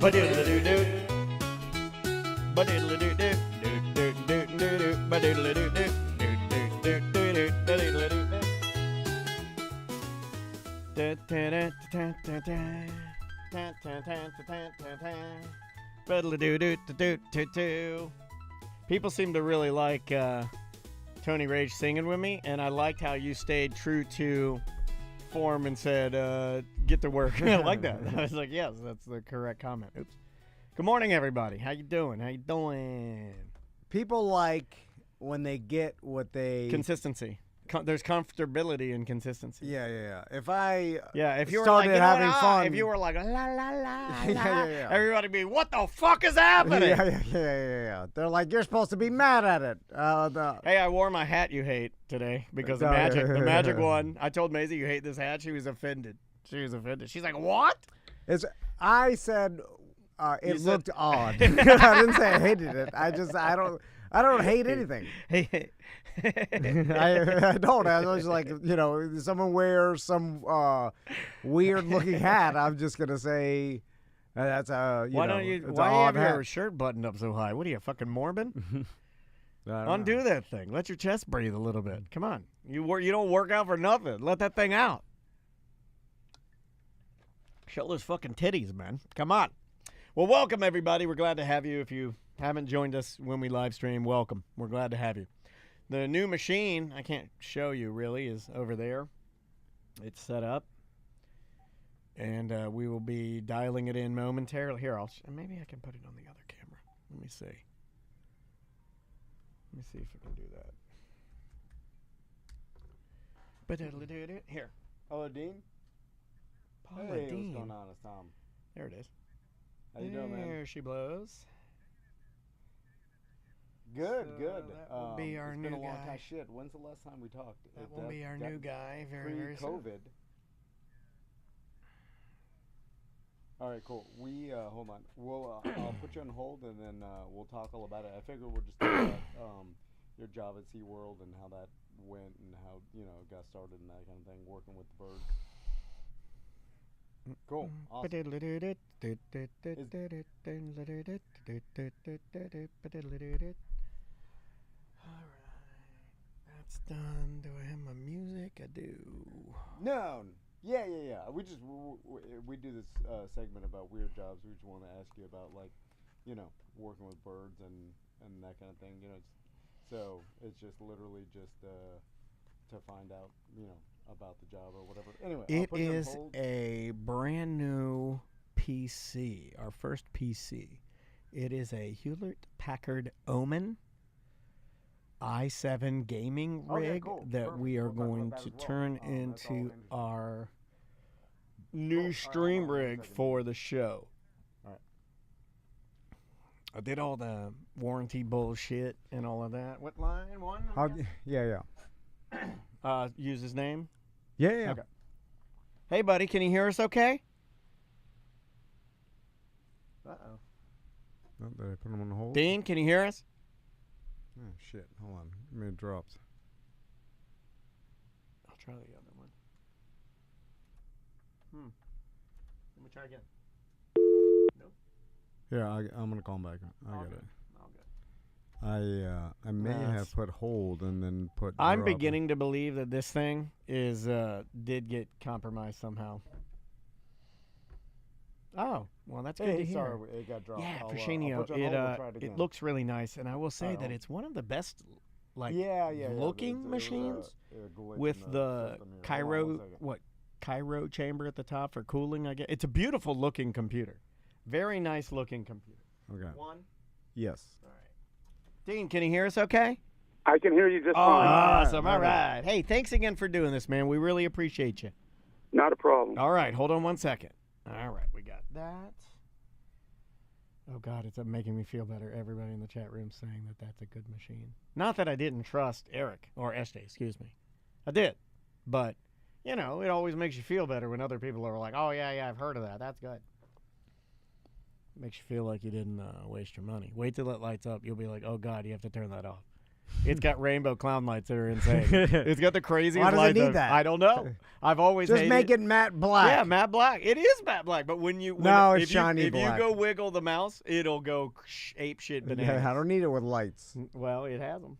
Ba-doodle-doo-doo. Ba-doodle-doo-doo. Doo-doo-doo-doo-doo. Ba-doodle-doo-doo. Doo-doo-doo-doo-doo. Ba-doodle-doo-doo. Da-da-da-da-da-da. Da-da-da-da-da-da. Ba-doodle-doo-doo-doo-doo-doo. People seem to really like Tony Rage singing with me, and I liked how you stayed true to form and said, get to work. I like that. I was like, yes, that's the correct comment. Oops. Good morning, everybody. How you doing? How you doing? People like when they get what they... Consistency. There's comfortability in consistency. Yeah. If I if you were started like, having fun... If you were like, la, la, la, yeah. everybody be, what the fuck is happening? Yeah. They're like, you're supposed to be mad at it. Hey, I wore my hat you hate today because of magic. The magic one. I told Maisie you hate this hat. She was offended. She's like, what? I said it looked odd. I didn't say I hated it. I don't hate anything. I don't. I was like, someone wears some weird looking hat. I'm just gonna say that's why do you have your shirt buttoned up so high? What are you, fucking Mormon? Undo that thing. Let your chest breathe a little bit. Come on. You don't work out for nothing. Let that thing out. Show those fucking titties, man. Come on. Well, welcome everybody. We're glad to have you. If you haven't joined us when we live stream, welcome. We're glad to have you. The new machine, I can't show you really, is over there. It's set up. And we will be dialing it in momentarily. Here, maybe I can put it on the other camera. Let me see. Let me see if I can do that. Here. Hello, Dean. Paula Hey, Dean. what's going on? It's Tom. There it is. How you doing, man? There she blows. Good. That will be our it's new been a long guy. time. Shit, when's the last time we talked? That will be our new guy. Very soon. Pre-COVID. All right, cool. We hold on. I'll put you on hold, and then we'll talk all about it. I figure we'll just talk about your job at SeaWorld and how that went, and how it got started and that kind of thing, working with the birds. Cool. Awesome. All right. That's done. Do I have my music? I do. No. Yeah. We do this segment about weird jobs. We just want to ask you about, like, working with birds and that kind of thing. So it's just literally just to find out, about the job or whatever. Anyway, it is a brand new PC. Our first PC. It is a Hewlett-Packard Omen i7 gaming rig that we are going to turn into our new stream rig for the show. All right. I did all the warranty bullshit and all of that. What line? One? Yeah. Use his name? Yeah. Okay. Hey, buddy, can you hear us okay? Uh-oh. Oh, did I put him on hold? Dean, can you hear us? Oh, shit. Hold on. I mean, it dropped. I'll try the other one. Let me try again. Nope. Yeah, I'm going to call him back. I got it. All good. I may have put hold and then put... I'm beginning to believe that this thing did get compromised somehow. Oh, well, that's good to hear. Sorry, it got dropped. Yeah, I'll Fascinio, put you on hold, we'll try it again. it looks really nice, and I will say that it's one of the best, looking machines with the Cairo chamber at the top for cooling. I guess it's a beautiful looking computer, very nice looking computer. Okay. One. Yes. All right. Dean, can you hear us? Okay. I can hear you just fine. Awesome. All right. Hey, thanks again for doing this, man. We really appreciate you. Not a problem. All right. Hold on one second. All right. We got that. Oh, God. It's making me feel better. Everybody in the chat room saying that that's a good machine. Not that I didn't trust Eric or SJ, excuse me. I did. But, it always makes you feel better when other people are like, oh, yeah, I've heard of that. That's good. Makes you feel like you didn't waste your money. Wait till it lights up. You'll be like, oh, God, you have to turn that off. It's got rainbow clown lights that are insane. It's got the craziest Why does it lights. need that? I don't know. I've always Just hated make it matte black. Yeah, matte black. It is matte black, but when you it's if shiny you, if black. you go wiggle the mouse, it'll go ape shit bananas. Yeah, I don't need it with lights. Well, it has them.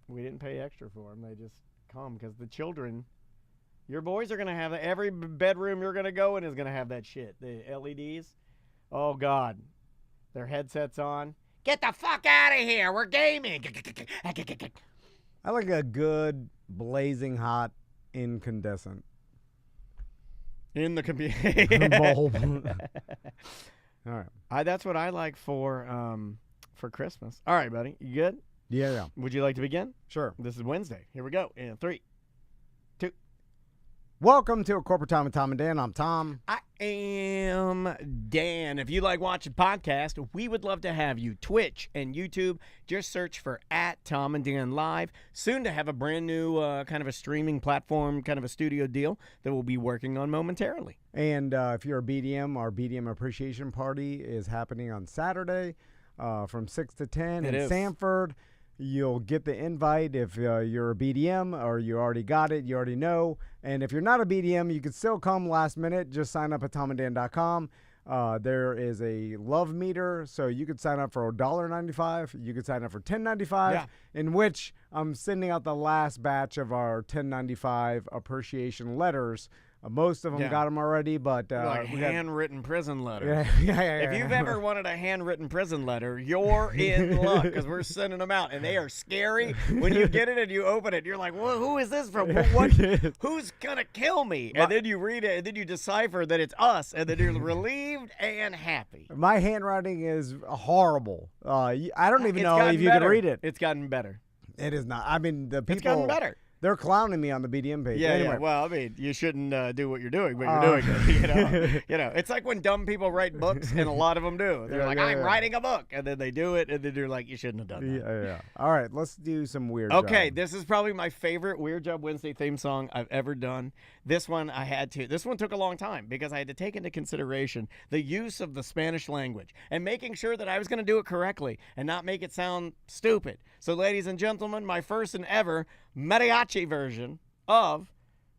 We didn't pay extra for them. They just come because the children, your boys are gonna have that. Every bedroom you're gonna go in is gonna have that shit. The LEDs. Oh God, their headsets on. Get the fuck out of here. We're gaming. I like a good blazing hot incandescent In the computer. bulb. All right. That's what I like for Christmas. All right, buddy. You good? Yeah. Would you like to begin? Sure. This is Wednesday. Here we go. In 3, 2. Welcome to A Corporate Time with Tom and Dan. I'm Tom. I am Dan. If you like watching podcasts, we would love to have you. Twitch and YouTube. Just search for @Tom and Dan Live. Soon to have a brand new kind of a streaming platform, kind of a studio deal that we'll be working on momentarily. And if you're a BDM, our BDM Appreciation Party is happening on Saturday from 6 to 10 It in is. Sanford. You'll get the invite if you're a BDM or you already got it, you already know. And if you're not a BDM, you can still come last minute. Just sign up at tomandan.com. There is a love meter, so you could sign up for $1.95. You could sign up for $10.95, in which I'm sending out the last batch of our $10.95 appreciation letters. Most of them got them already, but Like we got handwritten prison letter. Yeah. If you've ever wanted a handwritten prison letter, you're in luck because we're sending them out, and they are scary. When you get it and you open it, you're like, well, who is this from? Who's going to kill me? And then you read it, and then you decipher that it's us, and then you're relieved and happy. My handwriting is horrible. I don't even It's know gotten if you better. can read it. It's gotten better. It is not. I mean, the people. It's gotten better. They're clowning me on the BDM page. Yeah, anyway. yeah. Well, I mean, you shouldn't do what you're doing, but you're doing it. You know, it's like when dumb people write books, and a lot of them do. They're like, I'm writing a book, and then they do it, and then you're like, you shouldn't have done that. Yeah. All right, let's do some weird. Okay, job. this is probably my favorite Weird Job Wednesday theme song I've ever done. This one I had to. This one took a long time because I had to take into consideration the use of the Spanish language and making sure that I was going to do it correctly and not make it sound stupid. So, ladies and gentlemen, my first and ever mariachi version of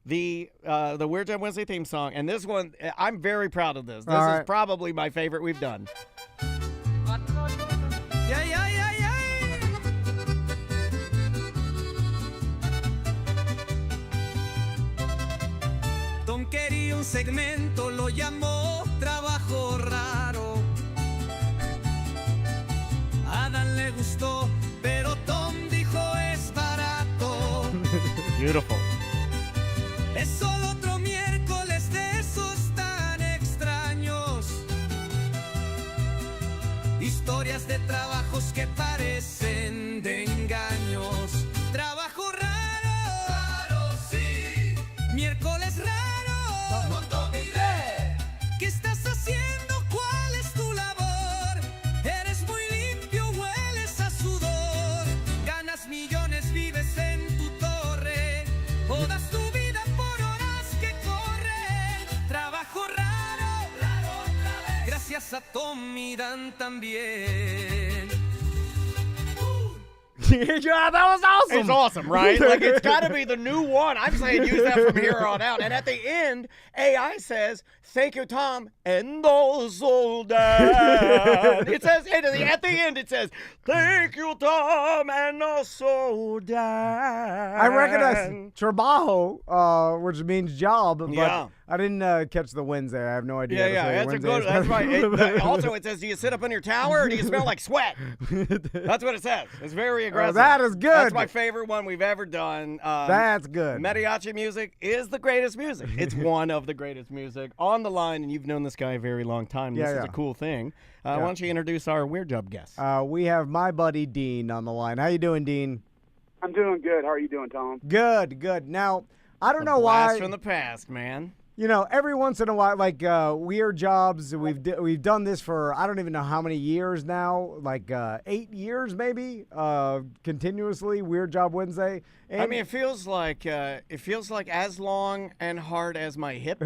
the Weird Job Wednesday theme song, and this one I'm very proud of this. This is probably my favorite we've done. Tom quería un segmento, lo llamó trabajo raro. Adam le gustó, pero Tom dijo es barato. Beautiful. Es solo otro miércoles de esos tan extraños. Historias de trabajos que parecen de engaños. Trabajo raro. Raro, sí. Miércoles raro. No te diré. ¿Qué estás haciendo? ¿Cuál es tu labor? Eres muy limpio, hueles a sudor. Ganas millones, vives en tu torre. O das tu vida por horas que corren. Trabajo raro, raro otra vez. Gracias a Tom y Dan también. Yeah, that was awesome. It's awesome, right? Like, it's got to be the new one. I'm saying use that from here on out. And at the end, AI says, thank you, Tom, and also Dan. It says, at the end, it says, thank you, Tom, and also Dan. I recognize trabajo, which means job, but I didn't catch the Wednesday. I have no idea. Yeah, that's a good. That's right. Also, it says, do you sit up in your tower or do you smell like sweat? That's what it says. It's very aggressive. That is good. That's my favorite one we've ever done. That's good. Mariachi music is the greatest music. It's one of the greatest music on the line, and you've known this guy a very long time. This is a cool thing. Why don't you introduce our Weird Job guest? We have my buddy Dean on the line. How you doing, Dean? I'm doing good. How are you doing, Tom? Good. Now, I don't know Blast why. from the past, man. You know, every once in a while, like weird jobs, we've done this for I don't even know how many years now, like 8 years maybe, continuously. Weird Job Wednesday. And I mean, it feels like as long and hard as my hip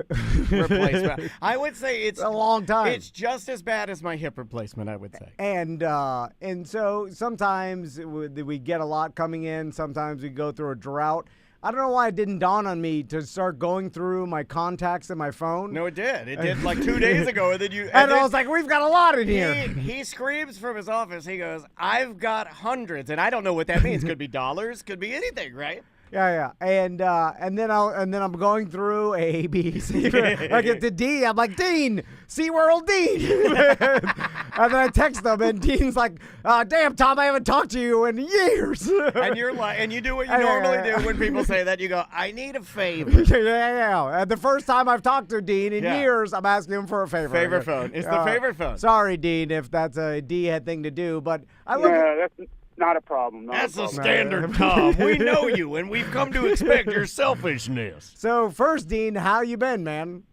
replacement. I would say it's a long time. It's just as bad as my hip replacement, I would say. And so sometimes we get a lot coming in. Sometimes we go through a drought. I don't know why it didn't dawn on me to start going through my contacts in my phone. No, it did. It did like 2 days ago. And then and I was like, we've got a lot in here. He screams from his office. He goes, I've got hundreds. And I don't know what that means. Could be dollars. Could be anything, right? Yeah. And then I'm going through A, B, C. I get to D. I'm like, Dean, SeaWorld Dean. And then I text them, and Dean's like, damn, Tom, I haven't talked to you in years. And you're like, and you do what you normally do when people say that. You go, I need a favor. Yeah. And the first time I've talked to Dean in years, I'm asking him for a favor. Favorite phone. It's the favorite phone. Sorry, Dean, if that's a D-head thing to do, but I look that's not a problem. That's a standard, Tom. We know you, and we've come to expect your selfishness. So first, Dean, how you been, man?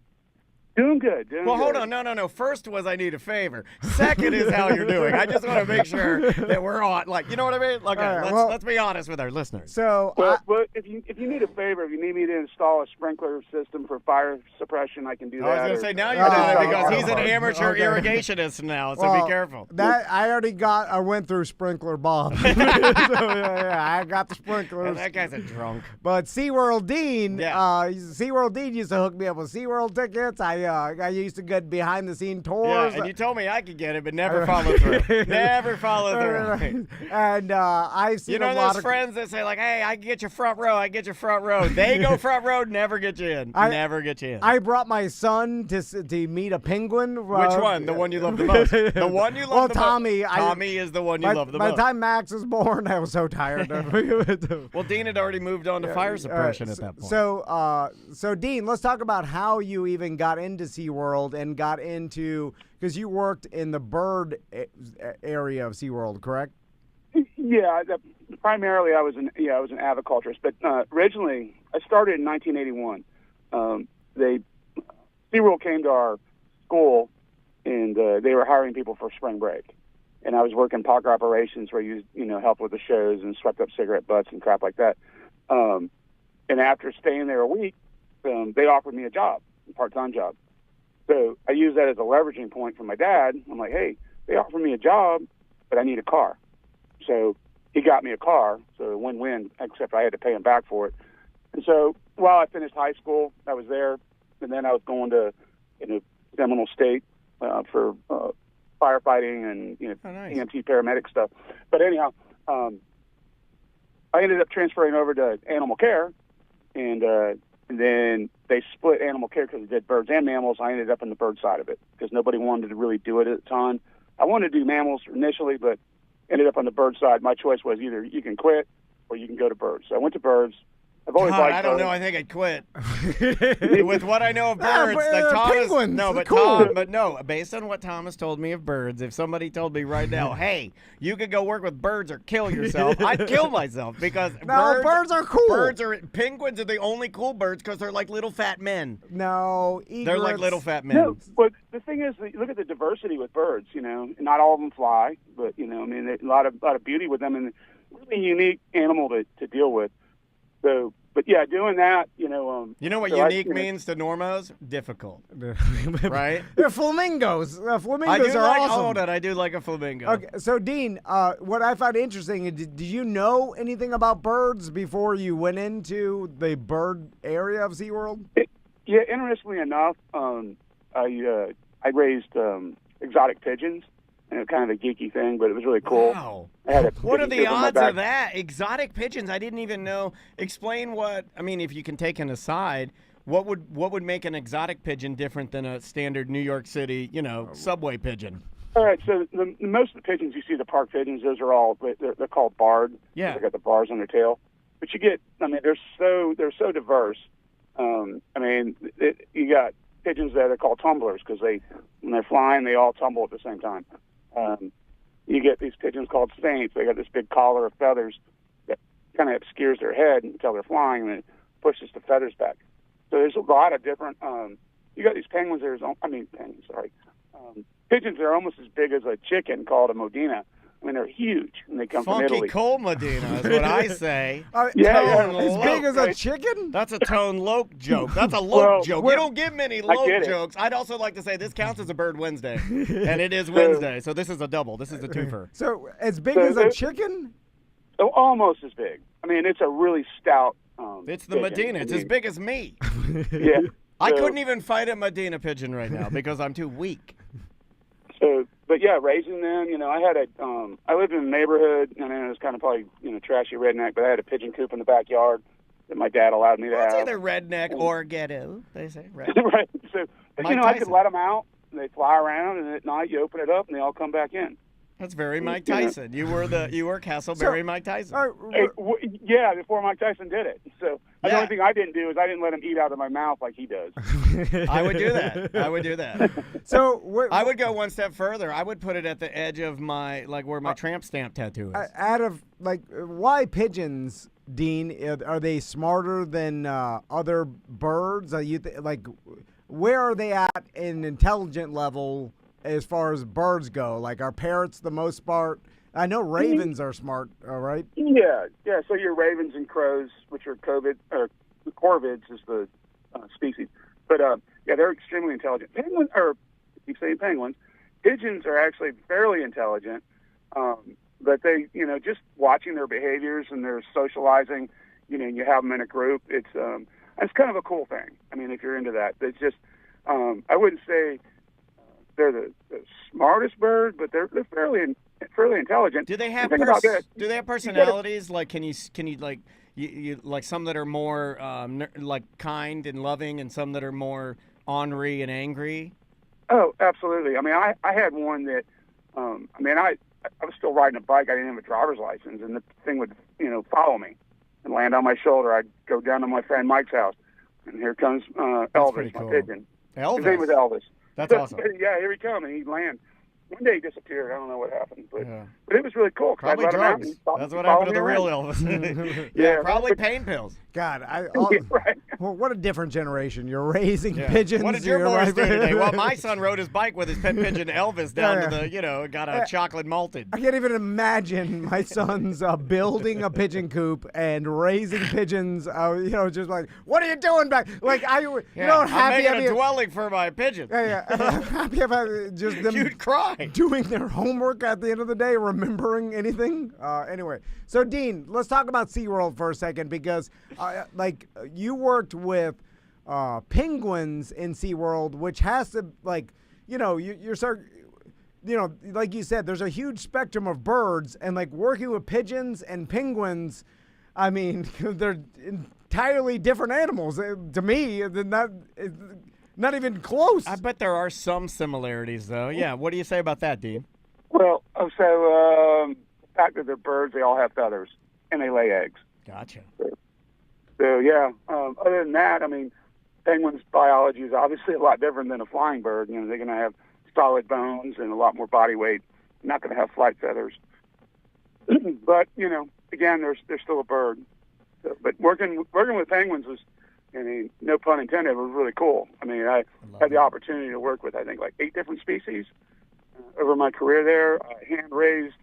Doing good. Well, hold on. No. First was I need a favor. Second is how you're doing. I just want to make sure that we're on. Like, you know what I mean? Like, let's be honest with our listeners. So, well, if you need a favor, if you need me to install a sprinkler system for fire suppression, I can do that. I was going to say, now you're doing it because he's an amateur irrigationist now, so be careful. That I went through Sprinkler Bob. So, I got the sprinklers. And that guy's a drunk. But SeaWorld Dean, SeaWorld Dean used to hook me up with SeaWorld tickets. I used to get behind-the-scene tours. Yeah, and you told me I could get it, but never follow through. Never follow through. And I've seen a lot of friends that say, like, hey, I can get you front row. I can get you front row. They go front row, never get you in. Never get you in. I brought my son to meet a penguin. Which one? The one you love the most? The one you love the Tommy, most? Tommy is the one you love the most. By the time Max was born, I was so tired of it. Well, Dean had already moved on to fire suppression at that point. So Dean, let's talk about how you even got into SeaWorld and got into, because you worked in the bird area of SeaWorld, correct? Yeah, primarily I was an aviculturist, but originally I started in 1981. SeaWorld came to our school, and they were hiring people for spring break, and I was working park operations where you helped with the shows and swept up cigarette butts and crap like that. And after staying there a week, they offered me a job, a part-time job. So I used that as a leveraging point for my dad. I'm like, hey, they offered me a job, but I need a car. So he got me a car, so a win-win, except I had to pay him back for it. And so while I finished high school, I was there, and then I was going to Seminole State for firefighting and nice. EMT paramedic stuff. But anyhow, I ended up transferring over to animal care, and then they split animal care because they did birds and mammals. I ended up in the bird side of it because nobody wanted to really do it at the time. I wanted to do mammals initially, but ended up on the bird side. My choice was either you can quit or you can go to birds. So I went to birds. I've always liked I don't birds. know. I think I'd quit. With what I know of birds, penguins. Based on what Thomas told me of birds, if somebody told me right now, hey, you could go work with birds or kill yourself, I'd kill myself because birds are cool. Penguins are the only cool birds because they're like little fat men. No, egrets. They're like little fat men. No, but the thing is, look at the diversity with birds. Not all of them fly, but a lot of beauty with them, and really unique animal to deal with. So, but yeah, doing that, You know what unique means to normos? Difficult. Right? They're flamingos. Flamingos I do are like, awesome. Hold on, I do like a flamingo. Okay, so Dean, what I found interesting, did you know anything about birds before you went into the bird area of SeaWorld? Yeah, interestingly enough, I raised exotic pigeons. Kind of a geeky thing, but it was really cool. Wow. What are the odds of that? Exotic pigeons, I didn't even know. Explain if you can take an aside, what would make an exotic pigeon different than a standard New York City, subway pigeon? All right, so most of the pigeons you see, the park pigeons, those are all, they're called barred. Yeah. They got the bars on their tail. But you get, they're so diverse. You got pigeons that are called tumblers because when they're flying, they all tumble at the same time. You get these pigeons called saints. They got this big collar of feathers that kind of obscures their head until they're flying, and it pushes the feathers back. So there's a lot of different. You got these penguins. Penguins. Sorry, pigeons that are almost as big as a chicken called a Modena. I mean, they're huge, and they come from Italy. Funky Cold Modena is what I say. Yeah. As big as a chicken? That's a Tone Loke joke. That's a Loke joke. You don't get many Loke jokes. I'd also like to say this counts as a Bird Wednesday, and it is Wednesday, so this is a double. This is a twofer. So as big as a chicken? Oh, almost as big. I mean, it's a really stout. It's the Medina. It's as big as me. Yeah. I couldn't even fight a Medina pigeon right now because I'm too weak. So, but yeah, raising them, I had I lived in a neighborhood, and it was kind of probably, trashy redneck, but I had a pigeon coop in the backyard that my dad allowed me to have. It's either redneck or ghetto, they say, right? Right. So, but, Mike I could Tyson. let them out, and they fly around, and at night you open it up, and they all come back in. That's very Mike Tyson. You were Castleberry Mike Tyson. Yeah, before Mike Tyson did it. So the only thing I didn't do is I didn't let him eat out of my mouth like he does. I would do that. So I would go one step further. I would put it at the edge of my, where my tramp stamp tattoo is. Why pigeons, Dean? Are they smarter than other birds? Where are they at in intelligent level as far as birds go? Like, are parrots the most smart? I know ravens are smart, all right? Yeah. So your ravens and crows, which are corvids is the species. But, they're extremely intelligent. Penguins, or I keep saying penguins, pigeons are actually fairly intelligent. But they, just watching their behaviors and their socializing, and you have them in a group, it's kind of a cool thing. I mean, if you're into that. It's just, I wouldn't say they're the smartest bird, but they're fairly intelligent. Do they have personalities? Like, can you you like some that are more kind and loving, and some that are more ornery and angry? Oh, absolutely. I mean, I had one that, I was still riding a bike. I didn't have a driver's license, and the thing would, follow me and land on my shoulder. I'd go down to my friend Mike's house, and here comes Elvis, cool. my pigeon. Elvis? His name was Elvis. That's awesome. Yeah, here he come, and he'd land. One day he disappeared. I don't know what happened, but it was really cool. Probably drugs. That's what happened to the real Elvis. Yeah, probably pain pills. God, right. Well, what a different generation. You're raising pigeons. What did your boys do today? Well, my son rode his bike with his pet pigeon Elvis down to the, got a chocolate malted. I can't even imagine my son's building a pigeon coop and raising pigeons. Just like, what are you doing back? Like, I'm making a dwelling for my pigeons. I'm happy about just them. You'd cry. Doing their homework at the end of the day, remembering anything. Anyway, so Dean, let's talk about SeaWorld for a second, because you worked with penguins in SeaWorld, which has to, you're sort of, like you said, there's a huge spectrum of birds, and working with pigeons and penguins, I mean, they're entirely different animals. To me, not even close. I bet there are some similarities, though. Yeah, what do you say about that, Dean? Well, the fact that they're birds, they all have feathers, and they lay eggs. Gotcha. So yeah, other than that, I mean, penguins' biology is obviously a lot different than a flying bird. They're going to have solid bones and a lot more body weight. They're not going to have flight feathers. But, again, they're still a bird. So, but working with penguins was, no pun intended, was really cool. I mean, I had the opportunity to work with, I think, 8 different species over my career there. I hand-raised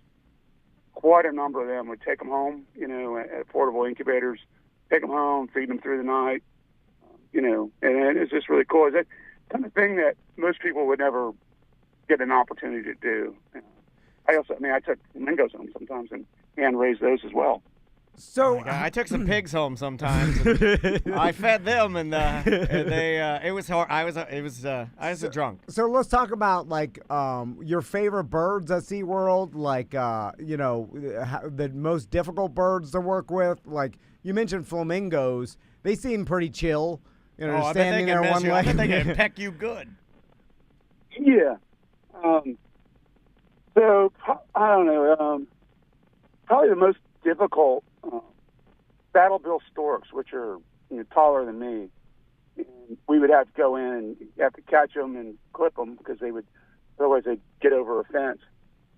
quite a number of them. We'd take them home, at portable incubators, take them home, feed them through the night, and it's just really cool. It's that kind of thing that most people would never get an opportunity to do. I took flamingos home sometimes and hand-raised those as well. So I took some pigs home sometimes. I fed them, and they. It was hard. I was a drunk. So let's talk about your favorite birds at SeaWorld. The most difficult birds to work with. Like you mentioned, flamingos. They seem pretty chill. Standing there one leg. I bet they can peck you good. Yeah. So I don't know. Probably the most difficult. Saddle-bill storks, which are taller than me, and we would have to go in and have to catch them and clip them because otherwise they'd get over a fence.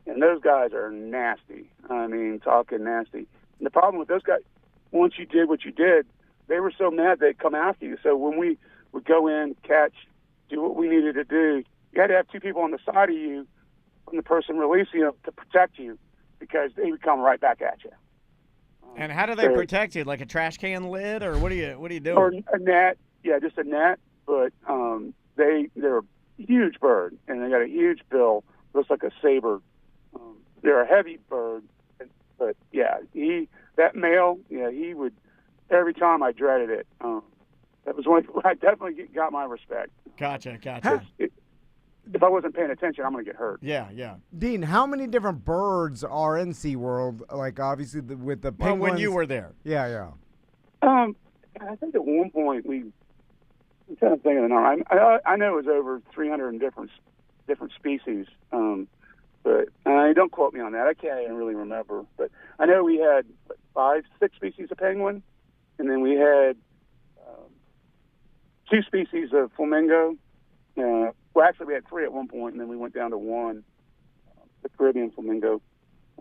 And those guys are nasty. I mean, talking nasty. And the problem with those guys, once you did what you did, they were so mad they'd come after you. So when we would go in, catch, do what we needed to do, you had to have two people on the side of you from the person releasing them to protect you, because they would come right back at you. And how do they protect you? Like a trash can lid, or what are you doing? Or a net, yeah, just a net. But they're a huge bird, and they got a huge bill, looks like a saber. They're a heavy bird, but yeah, that male, yeah, he would. Every time I dreaded it. That was one. I definitely got my respect. Gotcha. If I wasn't paying attention, I'm going to get hurt. Yeah. Dean, how many different birds are in SeaWorld? Like, obviously, with the penguins. Well, when you were there. Yeah. I think at one point I'm trying to think of the number. I know it was over 300 different species. But don't quote me on that. I can't even really remember. But I know we had 6 species of penguin, and then we had 2 species of flamingo. Well, actually, we had 3 at one point, and then we went down to 1, the Caribbean flamingo.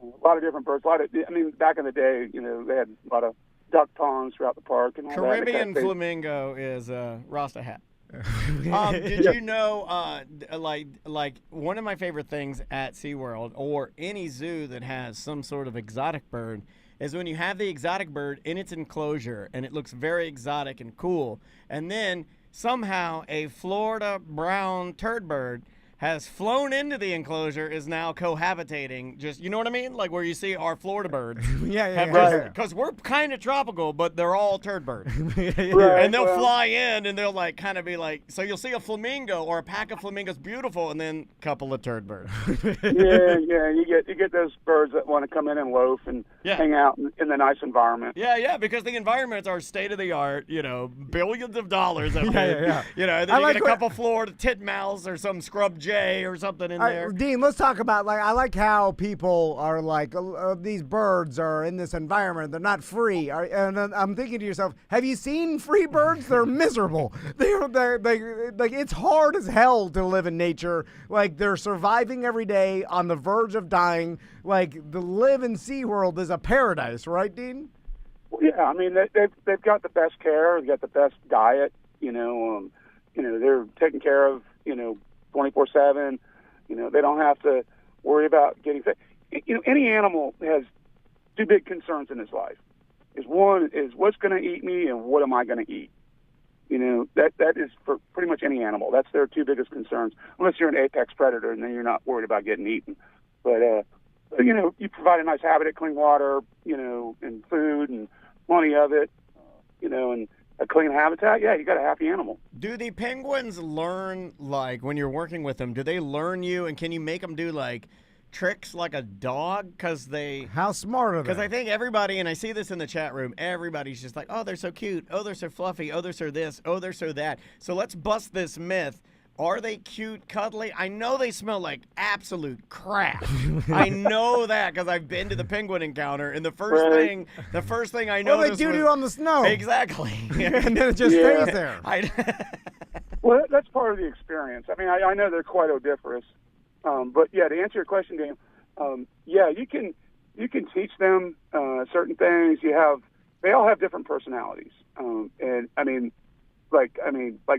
A lot of different birds. Back in the day, they had a lot of duck ponds throughout the park. And all Caribbean that. flamingo is Rasta hat. Did you know, like one of my favorite things at SeaWorld or any zoo that has some sort of exotic bird is when you have the exotic bird in its enclosure and it looks very exotic and cool, and then somehow a Florida brown turd bird has flown into the enclosure, is now cohabitating. Just, you know what I mean? Like where you see our Florida birds. Yeah. Because we're kind of tropical, but they're all turd birds. Right, And they'll fly in and they'll like kind of be like, so you'll see a flamingo or a pack of flamingos, beautiful, and then a couple of turd birds. Yeah. You get those birds that want to come in and loaf and hang out in the nice environment. Yeah, because the environments are state of the art, billions of dollars. And then you get a couple Florida titmouse or some scrub jay or something in there. Dean, let's talk about, I like how people are like, these birds are in this environment. They're not free. And I'm thinking to yourself, have you seen free birds? They're miserable. They're it's hard as hell to live in nature. Like, they're surviving every day on the verge of dying. Like, to live in SeaWorld is a paradise, right, Dean? Well, yeah, they've got the best care. They've got the best diet. They're taken care of, 24/7. They don't have to worry about getting sick. Any animal has 2 big concerns in his life. One is what's going to eat me and what am I going to eat. That is for pretty much any animal. That's their 2 biggest concerns, unless you're an apex predator, and then you're not worried about getting eaten. But you provide a nice habitat, clean water, and food and plenty of it, and a clean habitat. Yeah, you got a happy animal. Do the penguins learn, like, when you're working with them, do they learn you, and can you make them do, like, tricks like a dog? How smart are they? Because I think everybody, and I see this in the chat room, everybody's just like, oh, they're so cute. Oh, they're so fluffy. Oh, they're so this. Oh, they're so that. So let's bust this myth. Are they cute, cuddly? I know they smell like absolute crap. I know that because I've been to the penguin encounter, and the first thing I noticed they do on the snow. Exactly. And then it just stays there. Well, that's part of the experience. I know they're quite odoriferous, but yeah, to answer your question, Dan, you can teach them certain things. They all have different personalities, and like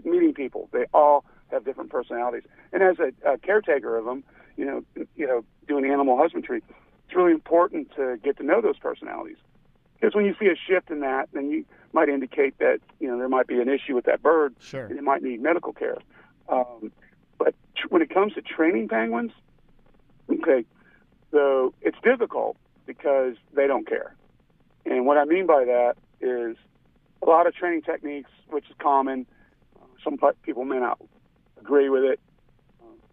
meeting people, they all have different personalities. And as a caretaker of them, doing animal husbandry, it's really important to get to know those personalities. Because when you see a shift in that, then you might indicate that, there might be an issue with that bird. Sure. And it might need medical care. But when it comes to training penguins, so it's difficult because they don't care. And what I mean by that is a lot of training techniques, which is common. Some people may not agree with it.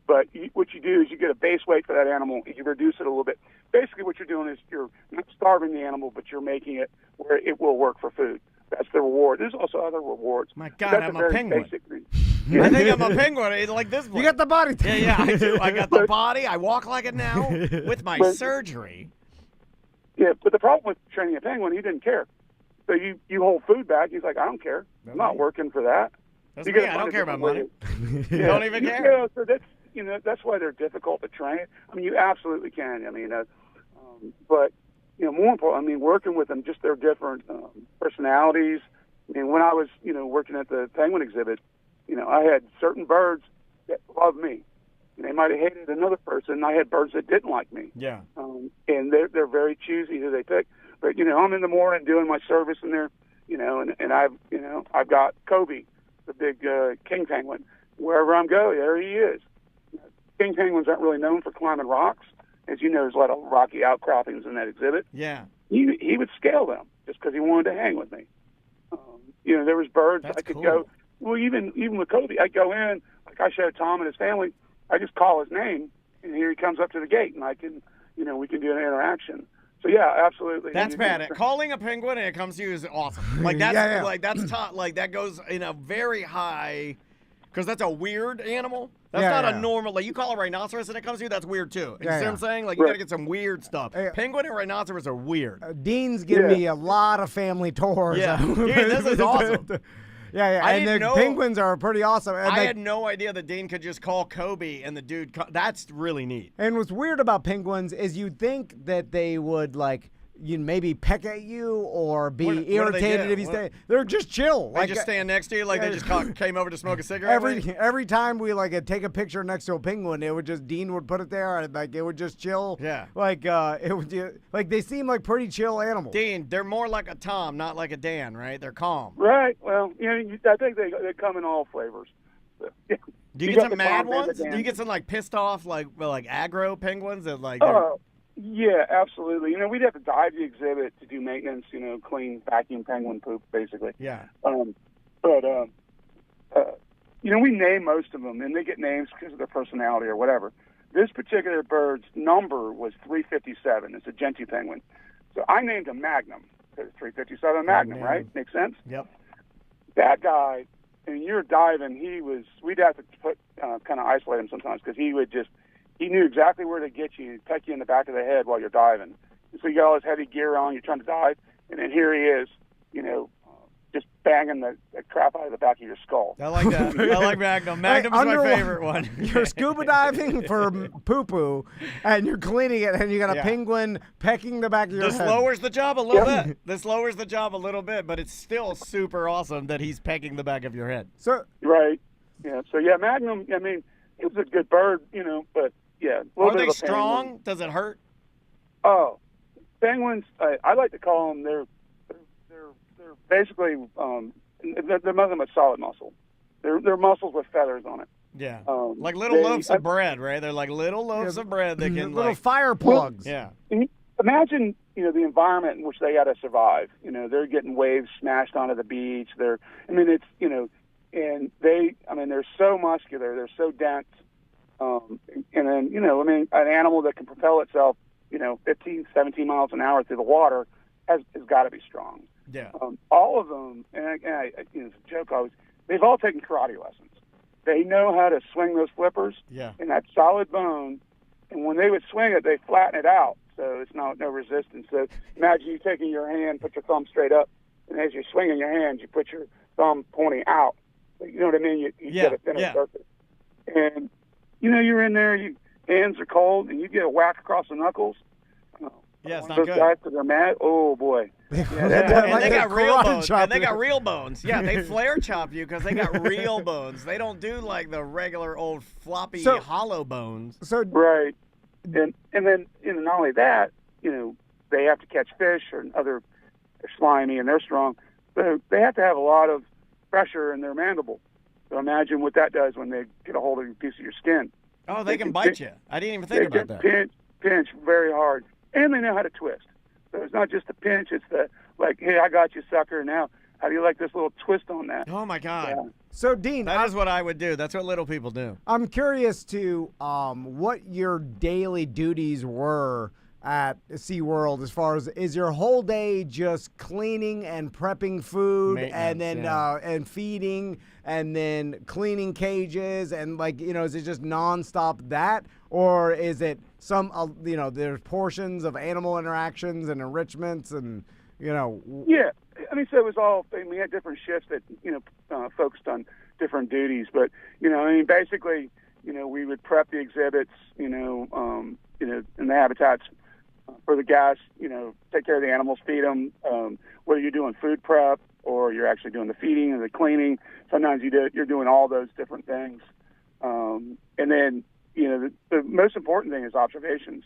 But what you do is you get a base weight for that animal, and you reduce it a little bit. Basically what you're doing is you're not starving the animal, but you're making it where it will work for food. That's the reward. There's also other rewards. My God, I'm a penguin. Basic thing. I think I'm a penguin. Like this one. You got the body. Yeah, I do. I got the body. I walk like it now with my surgery. Yeah, but the problem with training a penguin, he didn't care. So you hold food back. He's like, I don't care. I'm not working for that. That's me. I don't care about money. You don't even care. Yeah, so that's why they're difficult to train. You absolutely can. But more important, working with them, just their different personalities I mean, when I was, working at the penguin exhibit, I had certain birds that loved me. And they might have hated another person. I had birds that didn't like me. Yeah. And they're very choosy who they pick. But, I'm in the morning doing my service in there, and I've got Kobe, the big king penguin. Wherever I'm going, there he is. King penguins aren't really known for climbing rocks. As you know, there's a lot of rocky outcroppings in that exhibit. Yeah. He would scale them just because he wanted to hang with me. There was birds That's I could cool. go. Well, even with Kobe, I'd go in, like I showed Tom and his family. I just call his name, and here he comes up to the gate, and I can, we can do an interaction. So yeah, absolutely. That's bad. Calling a penguin and it comes to you is awesome. Like that's Yeah, yeah. like that's top. Like that goes in a very high, because that's a weird animal. That's Yeah, not yeah. a normal. Like you call a rhinoceros and it comes to you, that's weird too. You Yeah, see yeah. what I'm saying? Like you Right. gotta get some weird stuff. Yeah. Penguin and rhinoceros are weird. Dean's giving Yeah. me a lot of family tours. Yeah. Dude, this is awesome. Yeah, I and didn't the know- penguins are pretty awesome. And, I had no idea that Dean could just call Kobe and the dude. That's really neat. and what's weird about penguins is you'd think that they would maybe peck at you or be What do they irritated do? if you What- stay. They're just chill. They just stand next to you like they just came over to smoke a cigarette. with you? every time we take a picture next to a penguin, it would just Dean would put it there and it would just chill. Yeah. It would they seem like pretty chill animals. Dean, they're more like a Tom, not like a Dan, right? They're calm. Right. Well, I think they come in all flavors. So, yeah. Do you You get got some the mad Tom and the ones? Do Dan. you get some pissed off like aggro penguins that like? they're- Oh, yeah, absolutely. We'd have to dive the exhibit to do maintenance. Clean, vacuum penguin poop, basically. Yeah. We name most of them, and they get names because of their personality or whatever. This particular bird's number was 357. It's a Gentoo penguin. So I named him Magnum. Because 357 Magnum, man. right? Makes sense? Yep. That guy, and you're diving, we'd have to kind of isolate him sometimes because he knew exactly where to get you. He'd peck you in the back of the head while you're diving. And so you got all this heavy gear on, you're trying to dive, and then here he is, just banging the crap out of the back of your skull. I like that. I like Magnum. Magnum's my underwater- favorite one. You're scuba diving for poo-poo, and you're cleaning it, and you got a Yeah. penguin pecking the back of your This head. lowers the job a little bit. This lowers the job a little bit, but it's still super awesome that he's pecking the back of your head. So Right. Yeah. So, yeah, Magnum, I mean, it was a good bird, but, yeah. a little Are bit they of a strong? penguin. Does it hurt? Oh, penguins, I like to call them, they're basically, they're nothing but solid muscle. They're muscles with feathers on it. Yeah. Um, Like little they- loaves of bread, right? They're like little loaves of bread that can little fire plugs. yeah. Imagine, the environment in which they got to survive. They're getting waves smashed onto the beach. And they're so muscular. They're so dense. And then, an animal that can propel itself, 15, 17 miles an hour through the water has got to be strong. Yeah. All of them, and it's a joke always, they've all taken karate lessons. They know how to swing those flippers Yeah. in that solid bone, and when they would swing it, they flatten it out, so it's no resistance. So imagine you taking your hand, put your thumb straight up, and as you're swinging your hand, you put your thumb pointing out. You know what I mean? You get a thinner surface. And, you're in there, your hands are cold, and you get a whack across the knuckles. Yeah, it's One not of those good. guys that are mad, oh, boy. Yeah, Like and they a got real karate bones. chop. And they got real bones. Yeah, they flare chop you because they got real bones. They don't do like the regular old floppy So- hollow bones. So Right. And then not only that, they have to catch fish or they're slimy and they're strong. So they have to have a lot of pressure in their mandible. So imagine what that does when they get a hold of a piece of your skin. Oh, they can bite you. I didn't even think They about can that. pinch very hard. And they know how to twist. So it's not just a pinch, it's hey, I got you, sucker. Now, how do you like this little twist on that? Oh my God. Yeah. So Dean, That is what I would do. That's what little people do. I'm curious to what your daily duties were at SeaWorld as far as is your whole day just cleaning and prepping food and then Maintenance, and feeding and then cleaning cages and is it just nonstop that, or is it some there's portions of animal interactions and enrichments and Yeah, I mean, so it was all. We had different shifts that focused on different duties, but basically, we would prep the exhibits, in the habitats for the guests. Take care of the animals, feed them. Whether you're doing food prep, or you're actually doing the feeding and the cleaning. Sometimes you're doing all those different things. And then, the most important thing is observations,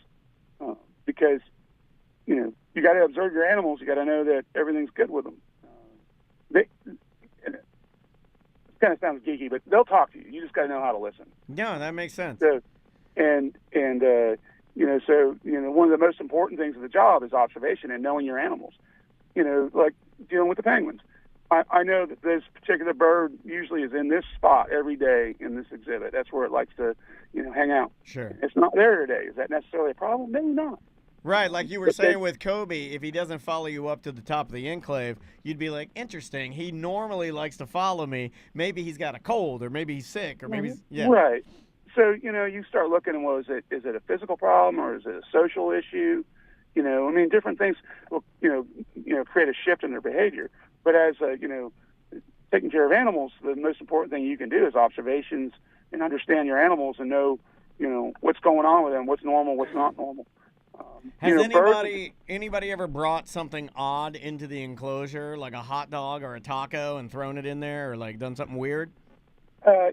because, you got to observe your animals. You got to know that everything's good with them. It kind of sounds geeky, but they'll talk to you. You just got to know how to listen. Yeah, that makes sense. So, one of the most important things of the job is observation and knowing your animals. Like dealing with the penguins. I know that this particular bird usually is in this spot every day in this exhibit. That's where it likes to, hang out. Sure. It's not there today. Is that necessarily a problem? Maybe not. Right, like you were saying with Kobe, if he doesn't follow you up to the top of the enclave, you'd be like, interesting. He normally likes to follow me. Maybe he's got a cold, or maybe he's sick, or maybe he's, yeah. Right. So, you start looking and is it a physical problem or is it a social issue? Different things will, create a shift in their behavior. But as, taking care of animals, the most important thing you can do is observations and understand your animals and know, what's going on with them, what's normal, what's not normal. Has anybody ever brought something odd into the enclosure, like a hot dog or a taco, and thrown it in there, or like done something weird?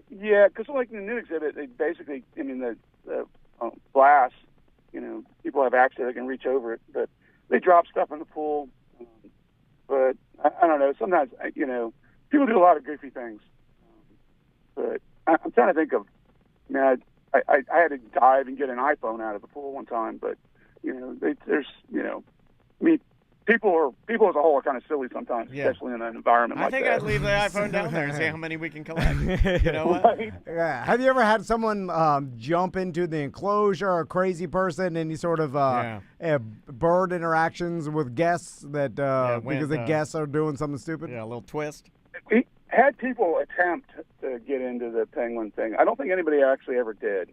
Yeah, because like in the new exhibit, they basically, the glass, people have access, they can reach over it, but they drop stuff in the pool. But I don't know, sometimes, people do a lot of goofy things. But I'm trying to think of, I had to dive and get an iPhone out of the pool one time, but, people as a whole are kind of silly sometimes, especially in an environment like that. I think I'd leave the iPhone down there and see how many we can collect. You know what? Right? Yeah. Have you ever had someone jump into the enclosure, a crazy person, any sort of bird interactions with guests that because the guests are doing something stupid? Yeah, a little twist. We had people attempt to get into the penguin thing. I don't think anybody actually ever did.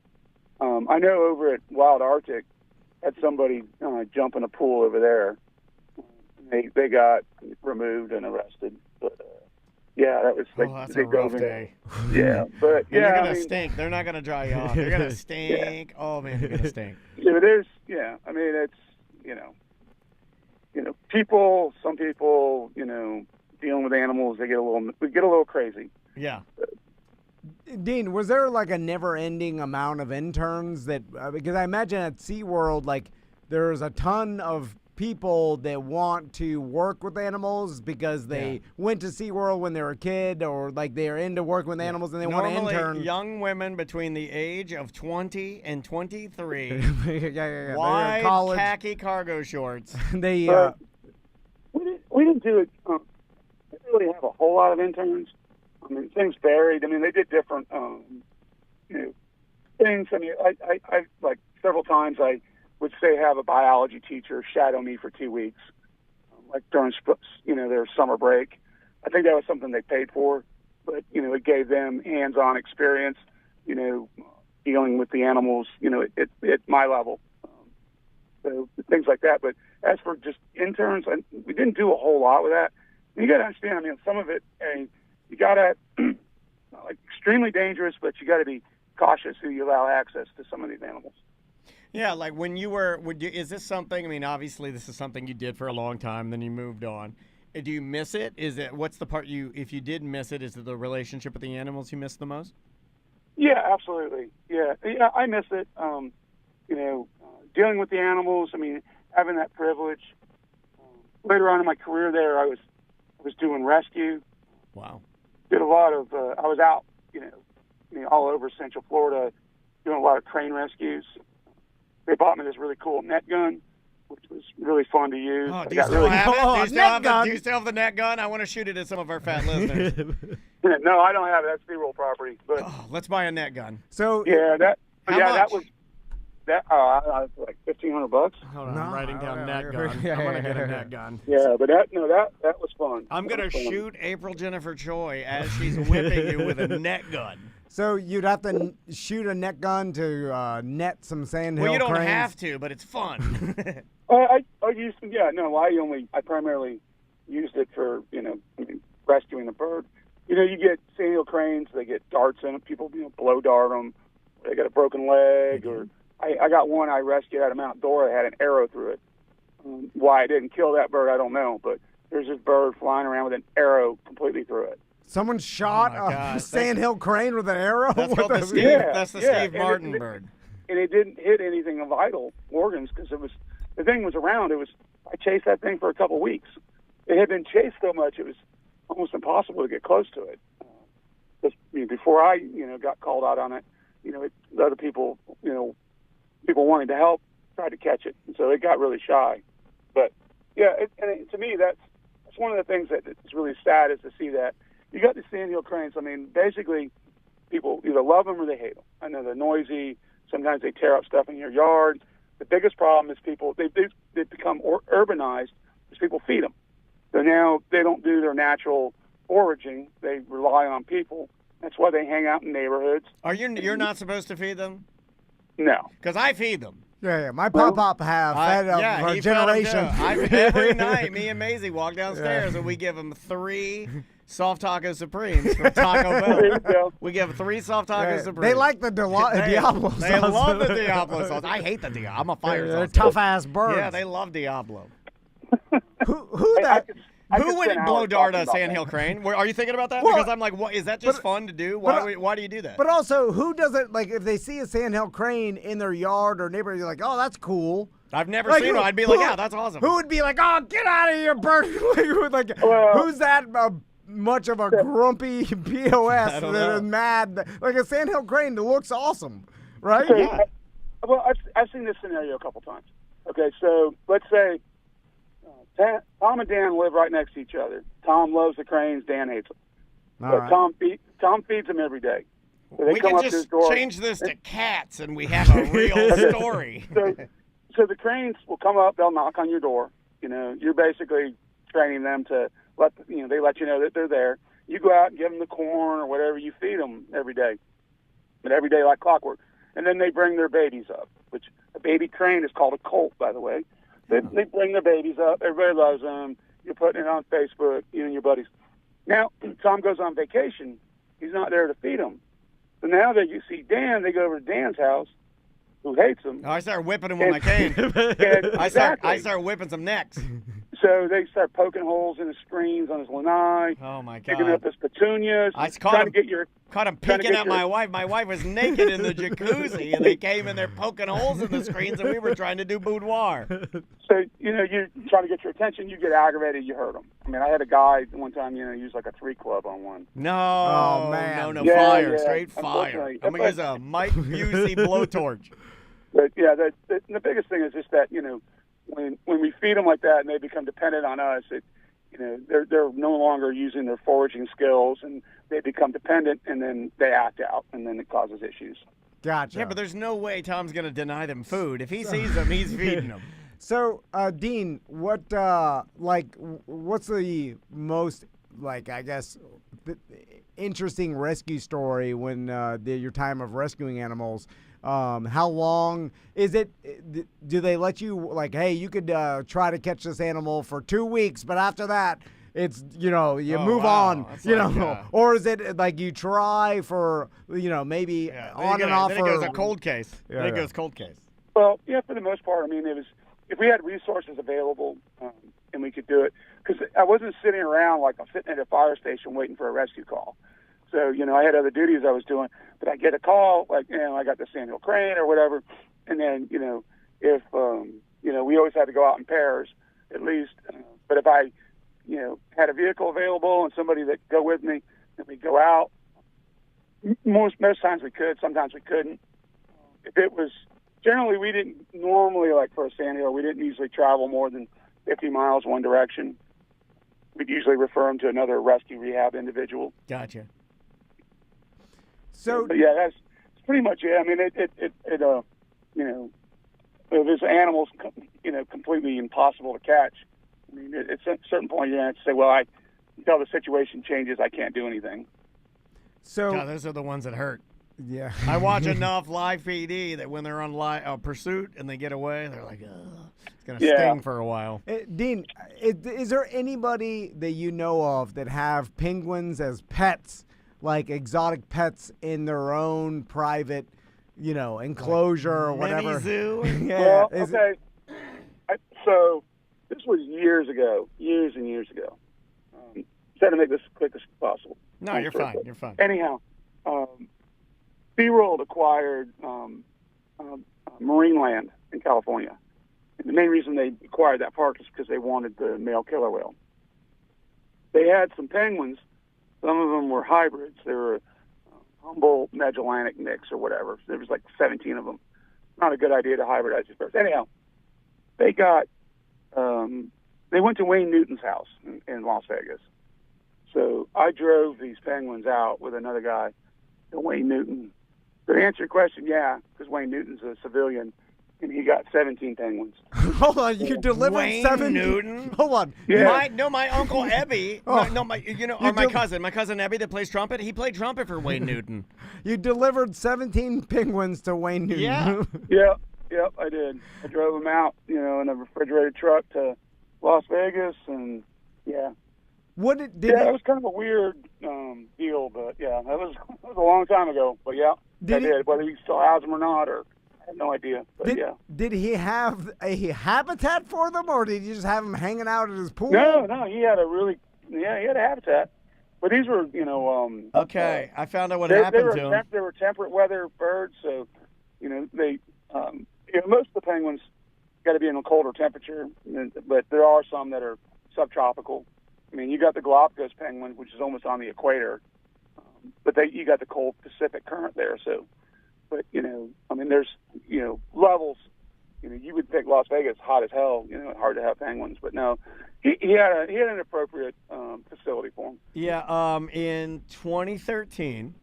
I know over at Wild Arctic, had somebody jump in a pool over there. They got removed and arrested. But that was that's a rough day. Yeah, but you're gonna stink. They're not gonna dry you off. You're gonna stink. Yeah. Oh man, you're gonna stink. Yeah, there's it's people. Some people dealing with animals, they get a little crazy. Yeah. Dean, was there like a never-ending amount of interns that because I imagine at SeaWorld, like there's a ton of people that want to work with animals because they went to SeaWorld when they were a kid, or like they're into working with animals and they want to intern. Young women between the age of 20 and 23. Yeah. Wide college. khaki cargo shorts. We didn't do it. We didn't really have a whole lot of interns. Things varied. They did different, things. I like several times I would say have a biology teacher shadow me for 2 weeks, like during, their summer break. I think that was something they paid for, but, it gave them hands-on experience, dealing with the animals, at my level. So things like that. But as for just interns, we didn't do a whole lot with that. You got to understand, some of it, you got to, extremely dangerous, but you got to be cautious who you allow access to some of these animals. Yeah, like when is this something, obviously this is something you did for a long time, then you moved on. Do you miss it? What's the part if you did miss it, is it the relationship with the animals you miss the most? Yeah, absolutely. Yeah, I miss it. Dealing with the animals, having that privilege. Later on in my career there, I was doing rescue. Wow. Did a lot of, I was out, all over Central Florida doing a lot of crane rescues. They bought me this really cool net gun, which was really fun to use. Oh, do you still have it? Do you still have the net gun? I want to shoot it at some of our fat listeners. No, I don't have it. That's SeaWorld property. But let's buy a net gun. So that much? was like $1,500. Hold on, I'm writing down net gun. I'm gonna get a net gun. Yeah, but that was fun. I'm gonna shoot April Jennifer Choi as she's whipping you with a net gun. So you'd have to shoot a net gun to net some sandhill cranes? Well, you don't cranes. have to, but it's fun. I primarily used it for, rescuing the bird. You get sandhill cranes, they get darts in them. People, blow dart them. They got a broken leg, or I got one I rescued out of Mount Dora that had an arrow through it. Why I didn't kill that bird, I don't know, but there's this bird flying around with an arrow completely through it. Someone shot my a gosh. sandhill crane with an arrow? That's What called the the- Steve. Yeah, That's the yeah, Steve and Martin it- bird. And it didn't hit anything of vital organs because the thing was around. I chased that thing for a couple weeks. It had been chased so much it was almost impossible to get close to it. Before I got called out on it, other people people wanting to help tried to catch it, and so it got really shy. But yeah, to me that's one of the things that is really sad is to see that you got the sandhill cranes. I mean, basically, people either love them or they hate them. I know they're noisy. Sometimes they tear up stuff in your yard. The biggest problem is they've become urbanized because people feed them. So now they don't do their natural foraging. They rely on people. That's why they hang out in neighborhoods. You're not supposed to feed them? No. Because I feed them. Yeah. My pop-up have fed them for a he fed 'em too. generation. Every night, me and Maisie walk downstairs and we give them 3 soft taco supremes from Taco There you Bell. go. We give 3 soft taco supremes. They like the Diablo sauce. They love the Diablo sauce. I hate the Diablo. I'm a fire They're sauce. tough-ass birds. Yeah, they love Diablo. Who that? Who would blow dart a sandhill crane? Are you thinking about that? Well, Because I'm like, what, is that just fun to do? Why do you do that? But also, who doesn't, like, if they see a sandhill crane in their yard or neighborhood, you're like, oh, that's cool. I've never Like, seen who- one. I'd be like, who- yeah, that's awesome. Who would be like, oh, get out of here, bird? Like, Well- who's that much of a grumpy POS I that don't know. is mad? Like a sandhill crane that looks awesome, right? So, Yeah. well, I've seen this scenario a couple times. Okay, so let's say Tom and Dan live right next to each other. Tom loves the cranes. Dan hates them. All But right. Tom feeds them every day. So they We come can up to his just door. change this to cats and we have a real story. So the cranes will come up. They'll knock on your door. You're basically training them to they let you know that they're there. You go out and give them the corn or whatever you feed them every day, but every day like clockwork. And then they bring their babies up, which a baby crane is called a colt, by the way. They bring their babies up. Everybody loves them. You're putting it on Facebook, you and your buddies. Now, Tom goes on vacation. He's not there to feed them. So now that you see Dan, they go over to Dan's house, who hates him. I start whipping them with my cane. And I start whipping some necks. So they start poking holes in the screens on his lanai, Oh my picking god! up his petunias, I trying to get your. Caught him trying to peeking get at your- my wife. My wife was naked in the jacuzzi, and they came in there poking holes in the screens, and we were trying to do boudoir. So you're trying to get your attention. You get aggravated. You hurt him. I mean, I had a guy one time. Use like a 3 club on one. No, Oh, man. no, Yeah, fire, yeah, straight fire. unfortunately. I'm gonna use a Mike Busey blowtorch. But yeah, the biggest thing is just that when we feed them like that and they become dependent on us, they're no longer using their foraging skills and they become dependent and then they act out and then it causes issues. Gotcha. Yeah, but there's no way Tom's gonna deny them food. If he sees them, he's feeding them. So, Dean, what's the most, interesting rescue story when your time of rescuing animals? How long is it? Do they let you, hey, you could try to catch this animal for 2 weeks, but after that, it's, you move wow. on, That's or is it like you try for, maybe on and off? Then it goes a cold case. Then it goes cold case. Well, yeah, for the most part, I mean, if we had resources available and we could do it, because I wasn't sitting around like I'm sitting at a fire station waiting for a rescue call. So, I had other duties I was doing, but I get a call, like, I got the sandhill crane or whatever. And then, if, we always had to go out in pairs at least. But if I, had a vehicle available and somebody that go with me, then we'd go out. Most times we could, sometimes we couldn't. If it was, generally we didn't normally, like for a sandhill, we didn't usually travel more than 50 miles one direction. We'd usually refer them to another rescue rehab individual. Gotcha. So, But yeah, that's pretty much it. I mean, if this animal's, completely impossible to catch, I mean, at a certain point you're going to have to say, well, until the situation changes, I can't do anything. God, those are the ones that hurt. yeah. I watch enough live PD that when they're on pursuit and they get away, they're like, ugh, it's going to sting for a while. Dean, is there anybody that you know of that have penguins as pets, like exotic pets in their own private, enclosure or whatever? Mini zoo? Yeah. Well, okay. So This was years ago, years and years ago. Try to make this as quick as possible. No, you're fine. You're fine. Anyhow, SeaWorld acquired marine land in California. And the main reason they acquired that park is because they wanted the male killer whale. They had some penguins. Some of them were hybrids. They were Humboldt Magellanic mix or whatever. There was like 17 of them. Not a good idea to hybridize your birds. Anyhow, they got they went to Wayne Newton's house in Las Vegas. So I drove these penguins out with another guy to Wayne Newton. To answer your question, yeah, because Wayne Newton's a civilian, and he got 17 penguins. Hold on, you delivered Wayne 17? Newton? Hold on. Yeah. My uncle Ebby, my cousin Ebby that plays trumpet, he played trumpet for Wayne Newton. You delivered 17 penguins to Wayne Newton. Yeah. Yep, I did. I drove them out, in a refrigerated truck to Las Vegas, and yeah. What did it was kind of a weird deal, but yeah, that was a long time ago. But yeah, I did. Whether he still has them or not, or I have no idea. But yeah. Did he have a habitat for them, or did you just have them hanging out at his pool? No, he had he had a habitat. But these were, okay, I found out what happened to them. They were temperate weather birds, so they most of the penguins got to be in a colder temperature, but there are some that are subtropical. I mean, you got the Galapagos penguin, which is almost on the equator, but you got the cold Pacific current there. So, but there's levels. You would think Las Vegas hot as hell. Hard to have penguins, but no, he had an appropriate facility for them. Yeah. In 2013.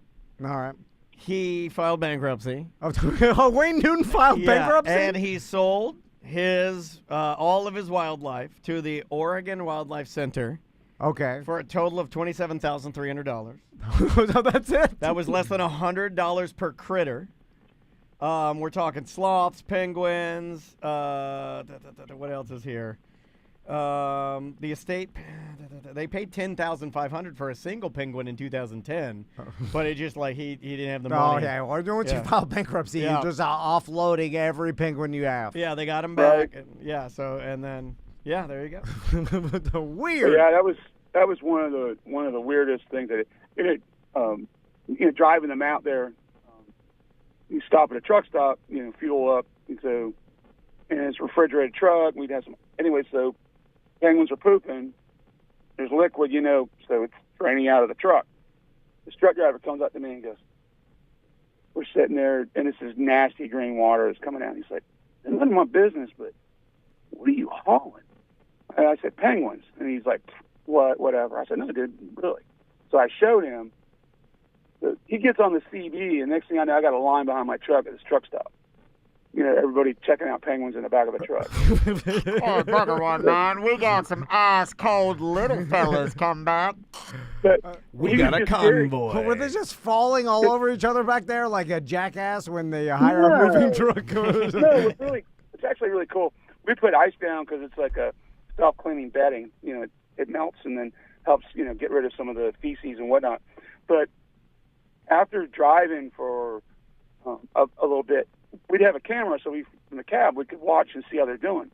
All right. He filed bankruptcy. Oh, Wayne Newton filed bankruptcy? And he sold his all of his wildlife to the Oregon Wildlife Center. Okay. For a total of $27,300. So that's it? That was less than $100 per critter. We're talking sloths, penguins. What else is here? The estate, they paid $10,500 for a single penguin in 2010, but it just he didn't have the money. Oh yeah, well, once you file bankruptcy, you're just offloading every penguin you have. Yeah, they got him back. Right. And then there you go. Weird. Yeah, that was one of the weirdest things that driving them out there. You stop at a truck stop, fuel up, and it's a refrigerated truck. We'd have some anyway. So penguins are pooping. There's liquid, so it's draining out of the truck. This truck driver comes up to me and goes, "We're sitting there, and it's this nasty green water that's coming out." He's like, "It's none of my business, but what are you hauling?" And I said, "Penguins." And he's like, "What? Whatever." I said, "No, dude, really." So I showed him. So he gets on the CB, and next thing I know, I got a line behind my truck at this truck stop. Everybody checking out penguins in the back of the truck. Oh, Brother 19, we got some ice-cold little fellas come back. But we got a convoy. Were they just falling all over each other back there like a jackass when they hire a moving truck? No, it's actually really cool. We put ice down because it's like a self-cleaning bedding. It melts and then helps, get rid of some of the feces and whatnot. But after driving for a little bit, we'd have a camera, so in the cab we could watch and see how they're doing.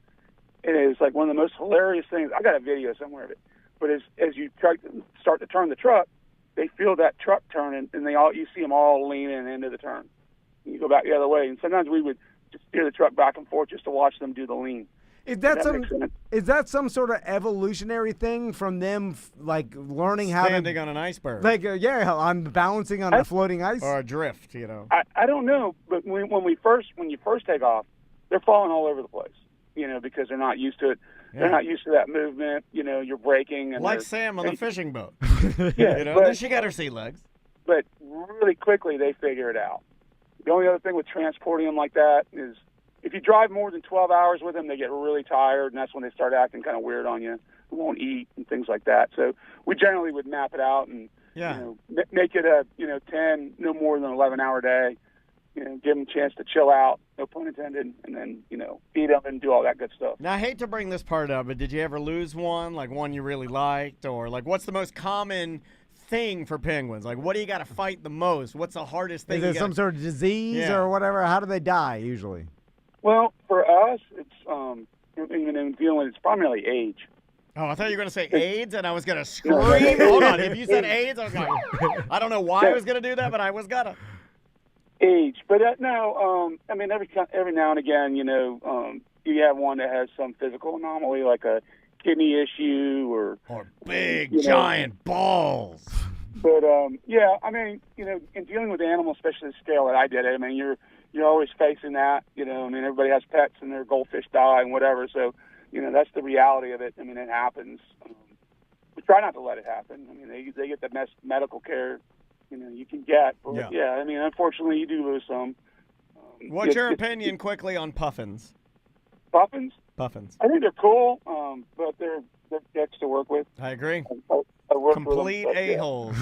And it was like one of the most hilarious things. I got a video somewhere of it. But as you start to turn the truck, they feel that truck turning, and you see them all leaning into the turn. And you go back the other way, and sometimes we would just steer the truck back and forth just to watch them do the lean. Is that some sort of evolutionary thing from them, learning how to standing on an iceberg? I'm balancing on a floating ice or a drift. I don't know, but when you first take off, they're falling all over the place. Because they're not used to it. Yeah. They're not used to that movement. You're braking and like Sam on the fishing boat. Yeah, then she got her sea legs. But really quickly they figure it out. The only other thing with transporting them like that is, if you drive more than 12 hours with them, they get really tired, and that's when they start acting kind of weird on you. They won't eat and things like that. So we generally would map it out and make it a 10, no more than 11-hour day. Give them a chance to chill out, no pun intended, and then feed them and do all that good stuff. Now I hate to bring this part up, but did you ever lose one, like one you really liked, or what's the most common thing for penguins? What do you got to fight the most? What's the hardest thing? Is it some sort of disease or whatever? How do they die usually? Well, for us, it's in dealing with, it's primarily age. Oh, I thought you were going to say AIDS, and I was going to scream. Hold on. If you said AIDS, I was going I don't know why I was going to do that, but I was going to. Age. But no, I mean, every now and again, you have one that has some physical anomaly, like a kidney issue or big, giant balls. But, yeah, I mean, in dealing with animals, especially the scale that I did it, I mean, you're always facing that, I mean, everybody has pets and their goldfish die and whatever, so, that's the reality of it. I mean, it happens. We try not to let it happen. I mean, they get the best medical care, you can get. But, yeah, I mean, unfortunately, you do lose some. What's your opinion quickly on puffins? Puffins? Puffins. I think they're cool, but they're dicks to work with. I agree. I work Complete with them, a-holes.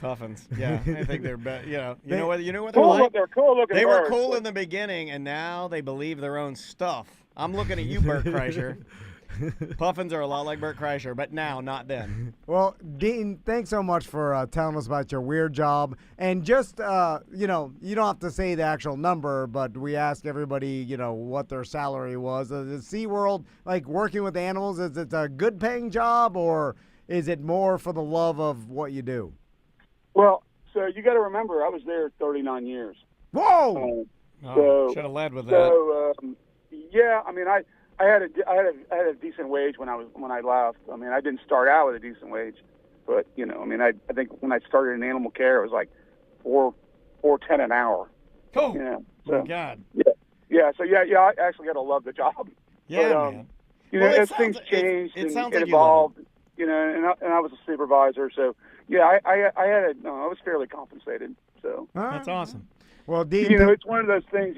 Puffins. Yeah, I think they're you know what they're cool, like? They're cool looking. They were birds, cool but- in the beginning, and now they believe their own stuff. I'm looking at you, Bert Kreischer. Puffins are a lot like Bert Kreischer, but now, not then. Well, Dean, thanks so much for telling us about your weird job. And just, you don't have to say the actual number, but we ask everybody, what their salary was. Is SeaWorld, like, working with animals, is it a good-paying job, or is it more for the love of what you do? Well, so you got to remember, I was there 39 years. Whoa! Should have led with that. So, yeah, I mean, I had a decent wage when I left. I mean, I didn't start out with a decent wage, but I mean, I think when I started in animal care, it was like $4.10 an hour. Oh, so, my God. Yeah. So I actually got to love the job. Yeah, but, man. Well, as sounds- things changed it and sounds it like you love evolved, and I was a supervisor, so yeah, I was fairly compensated. So That's awesome. Well, Dean, it's one of those things.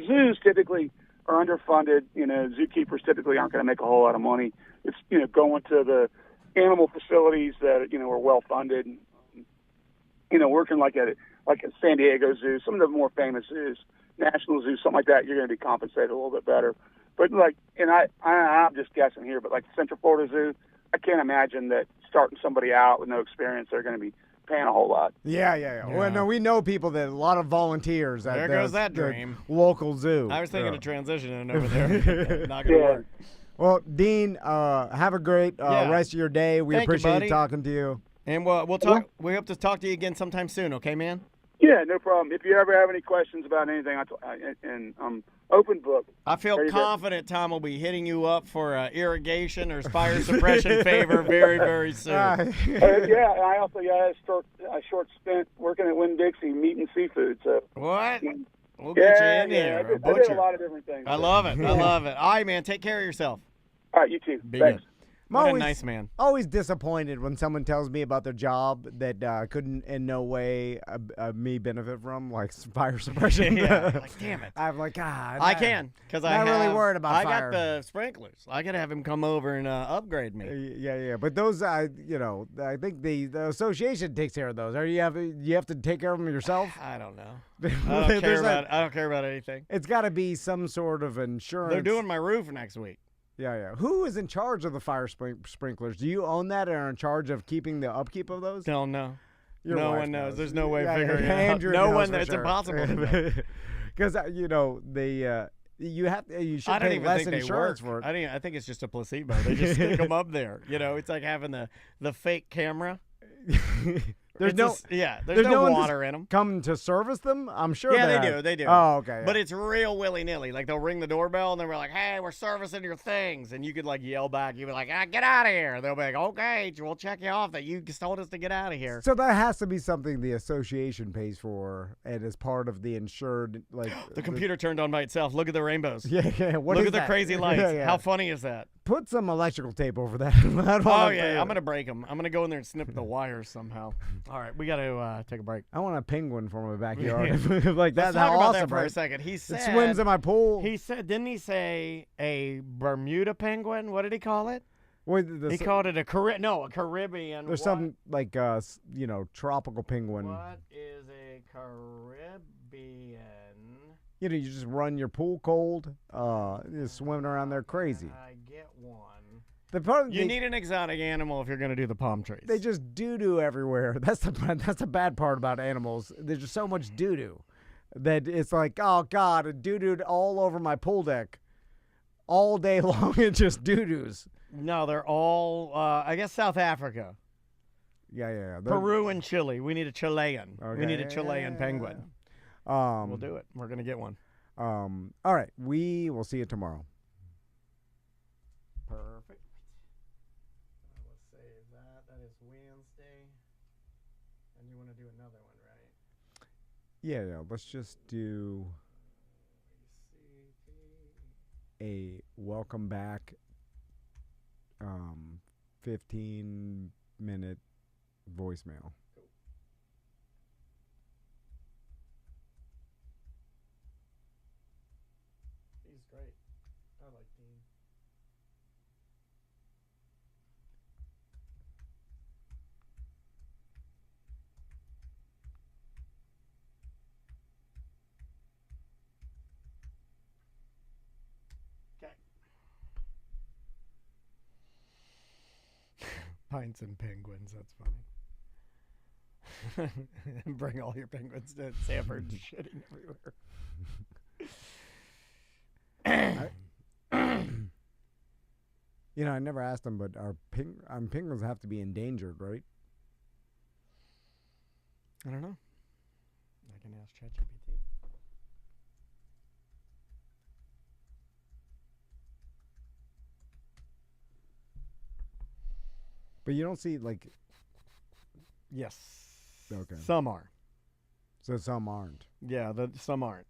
Zoos typically are underfunded. Zookeepers typically aren't going to make a whole lot of money. It's going to the animal facilities that are well funded. Working like at San Diego Zoo, some of the more famous zoos, National Zoo, something like that, you're going to be compensated a little bit better. But I'm just guessing here, but like Central Florida Zoo, I can't imagine that starting somebody out with no experience, they're going to be paying a whole lot. Yeah. Well, no, we know people a lot of volunteers at There goes that dream. Local zoo. I was thinking of transitioning over there. Not going to work. Well, Dean, have a great rest of your day. We Thank you, appreciate buddy. talking to you. And we'll talk. We hope to talk to you again sometime soon. Okay, man. Yeah, no problem. If you ever have any questions about anything, and open book. I feel confident Tom will be hitting you up for irrigation or fire suppression favor very, very soon. Yeah, I also had a short stint working at Winn-Dixie meat and seafood. So What? We'll get you in here. I did Butcher. a lot of different things. I love it. All right, man. Take care of yourself. All right, you too. Be Thanks. good. What a nice man. Always disappointed when someone tells me about their job that couldn't in no way me benefit from, like fire suppression. Yeah, like, damn it. I'm like, God. I can, because I really worried about I fire. got the sprinklers. I could have him come over and upgrade me. Yeah. But those, I think the association takes care of those. Or you have to take care of them yourself? I don't know. I don't care about anything. It's got to be some sort of insurance. They're doing my roof next week. Yeah. Who is in charge of the fire sprinklers? Do you own that and are in charge of keeping the upkeep of those? Don't know. Your no wife one knows. knows. There's no way of Yeah, figuring it out. Andrew No knows one. for It's sure. impossible to know. Because you should I don't pay even less think they insurance work. for it. I think it's just a placebo. They just stick them up there. It's like having the fake camera. There's There's no one water in them. come to service them. I'm sure. Yeah, they do. Oh, okay. But it's real willy-nilly. Like, they'll ring the doorbell, and then we're like, hey, we're servicing your things. And you could, like, yell back. You'd be like, get out of here. They'll be like, okay, we'll check you off that you just told us to get out of here. So that has to be something the association pays for and is part of the insured, like... The computer turned on by itself. Look at the rainbows. Yeah. What Look is at the that? crazy lights. Yeah. How funny is that? Put some electrical tape over that. Oh, yeah. I'm going to break them. I'm going to go in there and snip the wires somehow. All right. We got to take a break. I want a penguin for my backyard. Like Let's that's talk how about awesome, that for right? a second. He said It swims in my pool. He said, didn't he say a Bermuda penguin? What did he call it? He called it a Caribbean. There's some like tropical penguin. What is a Caribbean? You just run your pool cold, just swimming around there crazy. I get one. The part You need an exotic animal if you're going to do the palm trees. they just doo-doo everywhere. That's the bad part about animals. There's just so much doo-doo that it's like, oh God, it doo-dooed all over my pool deck. all day long and just doo-doos. No, they're all, I guess, South Africa. Yeah. Peru and Chile. We need a Chilean. Okay. We need a Chilean penguin. We'll do it. We're going to get one. All right. We will see you tomorrow. Perfect. Let's save that. That is Wednesday. And you want to do another one, right? Yeah. Let's just do a welcome back 15-minute voicemail. He's great. I like Dean. Okay. Pints and penguins. That's funny. Bring all your penguins to Sanford, shitting everywhere. I never asked them, but our penguins have to be endangered, right? I don't know. I can ask ChatGPT. But you don't see, like... Yes. Okay. Some are. So some aren't. Yeah, some aren't.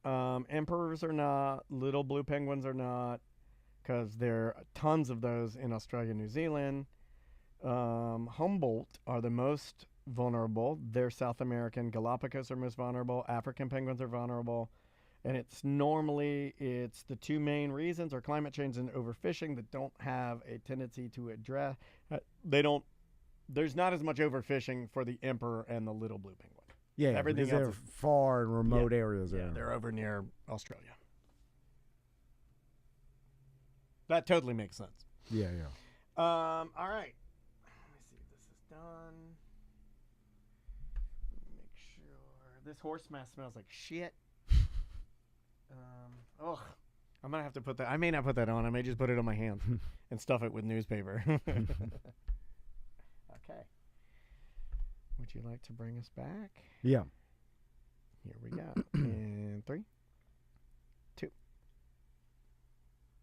Emperors are not. Little blue penguins are not, because there are tons of those in Australia and New Zealand. Humboldt are the most vulnerable. They're South American. Galapagos are most vulnerable. African penguins are vulnerable. And it's the two main reasons are climate change and overfishing that don't have a tendency to address. There's not as much overfishing for the emperor and the little blue penguin. Yeah, everything because else they're far and remote areas. Yeah, they're over near Australia. That totally makes sense. Yeah. All right. Let me see if this is done. Make sure. This horse mask smells like shit. I'm gonna have to put that. I may not put that on. I may just put it on my hands and stuff it with newspaper. Okay. Would you like to bring us back? Yeah. Here we go. In 3, 2.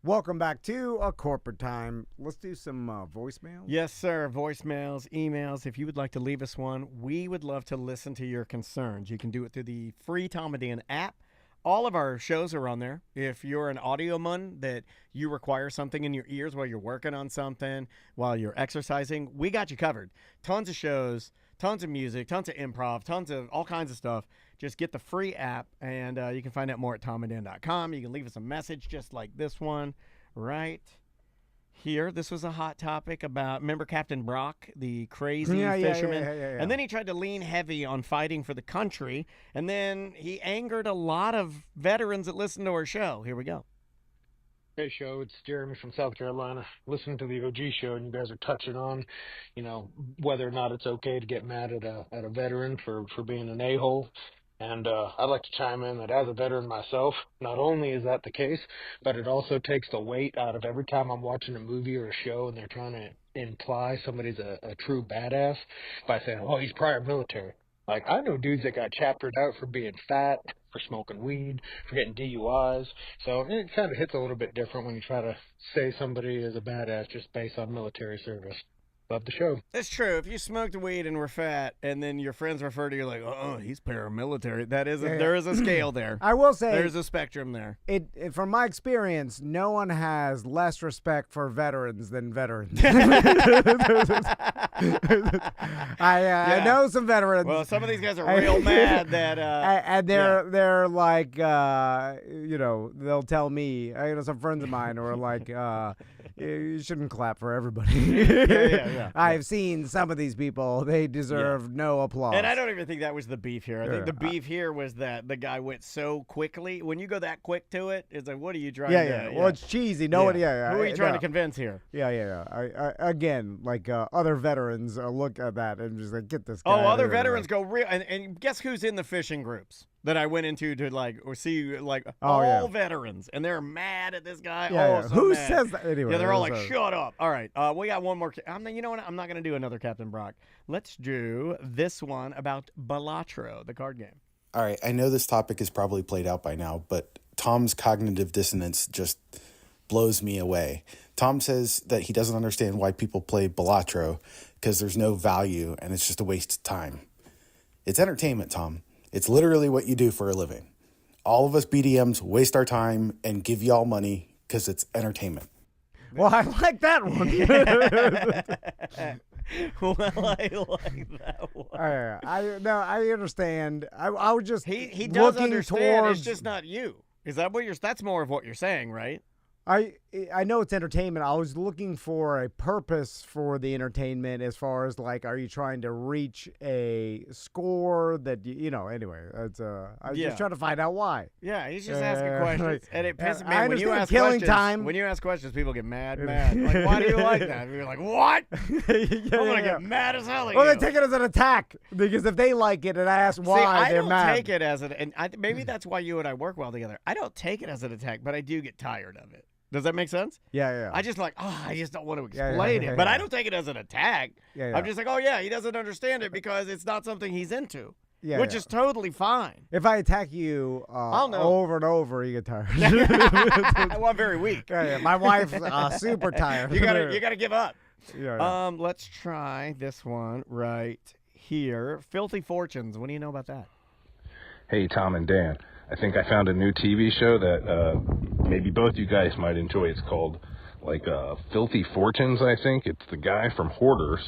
Welcome back to A Corporate Time. Let's do some voicemails. Yes, sir. Voicemails, emails. If you would like to leave us one, we would love to listen to your concerns. You can do it through the free Tom Modena app. All of our shows are on there. If you're an audio mun that you require something in your ears while you're working on something, while you're exercising, we got you covered. Tons of shows, tons of music, tons of improv, tons of all kinds of stuff. Just get the free app, and you can find out more at tommodena.com. You can leave us a message just like this one right here. This was a hot topic about, remember Captain Brock, the crazy fisherman? Yeah. And then he tried to lean heavy on fighting for the country, and then he angered a lot of veterans that listened to our show. Here we go. Hey, show. It's Jeremy from South Carolina. Listening to the OG show, and you guys are touching on, whether or not it's okay to get mad at a veteran for being an a-hole. And I'd like to chime in that as a veteran myself, not only is that the case, but it also takes the weight out of every time I'm watching a movie or a show and they're trying to imply somebody's a true badass by saying, oh, he's prior military. Like, I know dudes that got chaptered out for being fat, for smoking weed, for getting DUIs. So it kind of hits a little bit different when you try to say somebody is a badass just based on military service. Love the show. It's true. If you smoked weed and were fat, and then your friends refer to you like, "Oh, he's paramilitary," there is a scale there. I will say there's a spectrum there. It from my experience, no one has less respect for veterans than veterans. I know some veterans. Well, some of these guys are real mad that, and they're like, they'll tell me, some friends of mine are like, you shouldn't clap for everybody. Yeah. I've seen some of these people. They deserve no applause. And I don't even think that was the beef here. I think the beef here was that the guy went so quickly. When you go that quick to it, it's like, what are you trying to... Well, it's cheesy. Who are you trying to convince here? Yeah. I again, like other veterans look at that and just like, get this guy. Oh, other veterans go real... And guess who's in the fishing groups? that I went into to see Oh, yeah. all veterans, and they're mad at this guy. Yeah, So who mad. says that? Anyway, Yeah, they're all it like, was, shut up. All right, we got one more. You know what? I'm not going to do another Captain Brock. Let's do this one about Balatro, the card game. All right, I know this topic is probably played out by now, but Tom's cognitive dissonance just blows me away. Tom says that he doesn't understand why people play Balatro because there's no value and it's just a waste of time. It's entertainment, Tom. It's literally what you do for a living. All of us BDMs waste our time and give y'all money because it's entertainment. Well, I like that one. Well, I like that one. I understand. I was just He does looking understand. towards. It's just not you. Is that what you're? That's more of what you're saying, right? I know it's entertainment. I was looking for a purpose for the entertainment as far as are you trying to reach a score that anyway, it's I was just trying to find out why. Yeah, he's just asking questions. And it pisses me I when you understand ask killing questions. time. When you ask questions, people get mad. Like, why do you like that? And you're like, what? I'm gonna get mad as hell at Well, you. they take it as an attack because if they like it and I ask why, See, I they're don't mad. take it as maybe that's why you and I work well together. I don't take it as an attack, but I do get tired of it. Does that make sense? Yeah. I just I just don't want to explain it. But I don't take it as an attack. Yeah. I'm just like, oh, yeah, he doesn't understand it because it's not something he's into, which Yeah. is totally fine. If I attack you over and over, you get tired. Well, I'm very weak. Yeah. My wife's super tired. You gotta give up. Yeah. Let's try this one right here. Filthy Fortunes. What do you know about that? Hey, Tom and Dan. I think I found a new TV show that maybe both you guys might enjoy. It's called Filthy Fortunes, I think. It's the guy from Hoarders,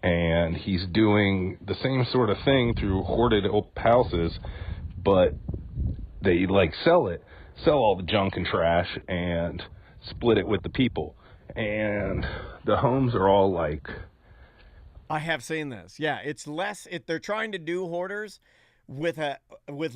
and he's doing the same sort of thing through hoarded houses, but they sell all the junk and trash and split it with the people. And the homes are all I have seen this. Yeah, it's less. They're trying to do Hoarders with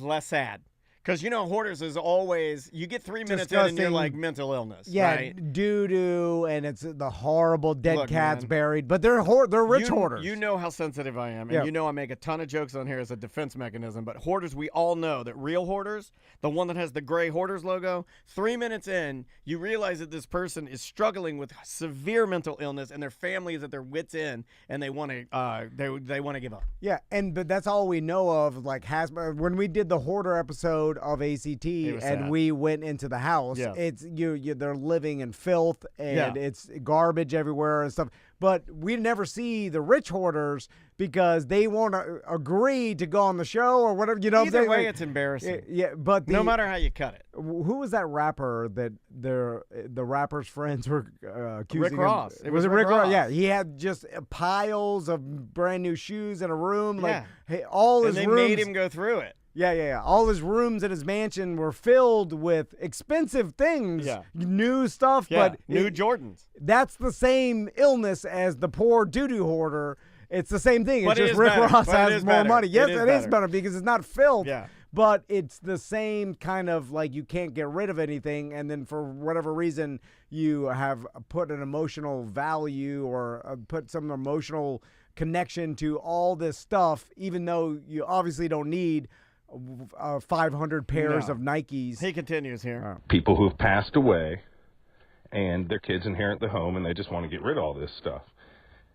less ad. Because, Hoarders is always, you get 3 minutes in and you're like mental illness. Yeah, right? doo-doo, and it's the horrible dead Look, cats man, buried. But they're rich hoarders. You know how sensitive I am, and Yeah. you know I make a ton of jokes on here as a defense mechanism. But Hoarders, we all know that real Hoarders, the one that has the gray Hoarders logo, 3 minutes in, you realize that this person is struggling with severe mental illness, and their family is at their wits' end, and they want to they want to give up. Yeah, but that's all we know of. When we did the hoarder episode of ACT, and sad. we went into the house, Yeah. it's they're living in filth and Yeah. it's garbage everywhere and stuff. But we never see the rich hoarders because they won't agree to go on the show or whatever. You know what I'm Either saying? way, it's embarrassing. Yeah, but No matter how you cut it. who was that rapper that the rapper's friends were accusing Rick him? Ross. It Was was it Rick Rick Ross? Ross. Yeah, he had just piles of brand new shoes in a room. Yeah. All And his they rooms. made him go through it. Yeah. All his rooms in his mansion were filled with expensive things, Yeah. new stuff. Yeah, But new Jordans. that's the same illness as the poor doo-doo hoarder. It's the same thing. But It's it just is Rick better. Ross But it has is more better. money. Yes, It is it is better. better because it's not filth. Yeah. But it's the same kind of you can't get rid of anything, and then for whatever reason you have put an emotional value or put some emotional connection to all this stuff, even though you obviously don't need 500 pairs No. of Nikes. He continues here. people who've passed away and their kids inherit the home and they just want to get rid of all this stuff.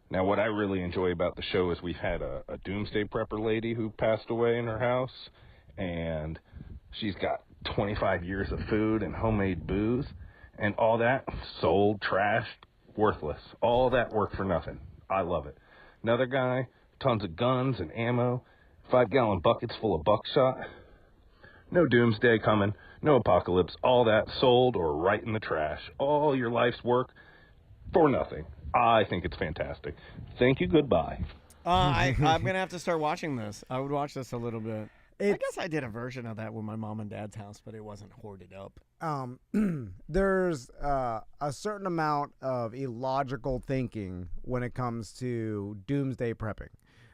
Now, what I really enjoy about the show is we've had a doomsday prepper lady who passed away in her house, and she's got 25 years of food and homemade booze, and all that sold, trashed, worthless. All that work for nothing. I love it. Another guy, tons of guns and ammo, 5-gallon buckets full of buckshot. No doomsday coming, no apocalypse, all that sold or right in the trash. All your life's work for nothing. I think it's fantastic. Thank you, goodbye. I'm going to have to start watching this. I would watch this a little bit. I guess I did a version of that with my mom and dad's house, but it wasn't hoarded up. There's a certain amount of illogical thinking when it comes to doomsday prepping.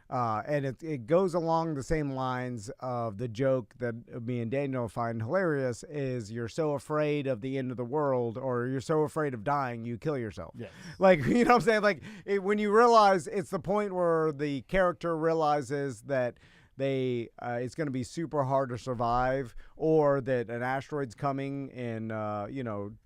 And it goes along the same lines of the joke that me and Daniel find hilarious is you're so afraid of the end of the world or you're so afraid of dying, you kill yourself. Yes. You know what I'm saying? When you realize it's the point where the character realizes that it's going to be super hard to survive, or that an asteroid's coming in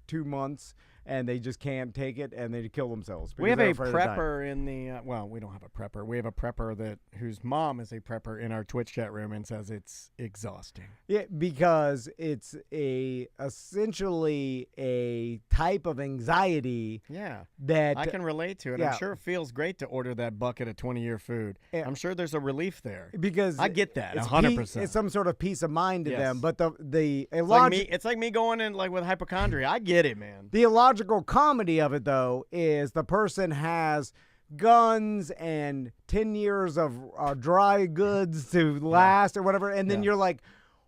2 months and they just can't take it and they kill themselves. We have they're a afraid of dying. prepper in the well, we don't have a prepper. We have a prepper whose mom is a prepper in our Twitch chat room and says it's exhausting. Yeah, because it's essentially a type of anxiety. Yeah, that I can relate to it. Yeah. I'm sure it feels great to order that bucket of 20-year food. Yeah. I'm sure there's a relief there. Because I get that it's 100%. It's some sort of peace of mind to Yes. them. But It's like me going in like with hypochondria. I get it, man. the illogical comedy of it, though, is the person has guns and 10 years of dry goods to last or whatever, and then you're like,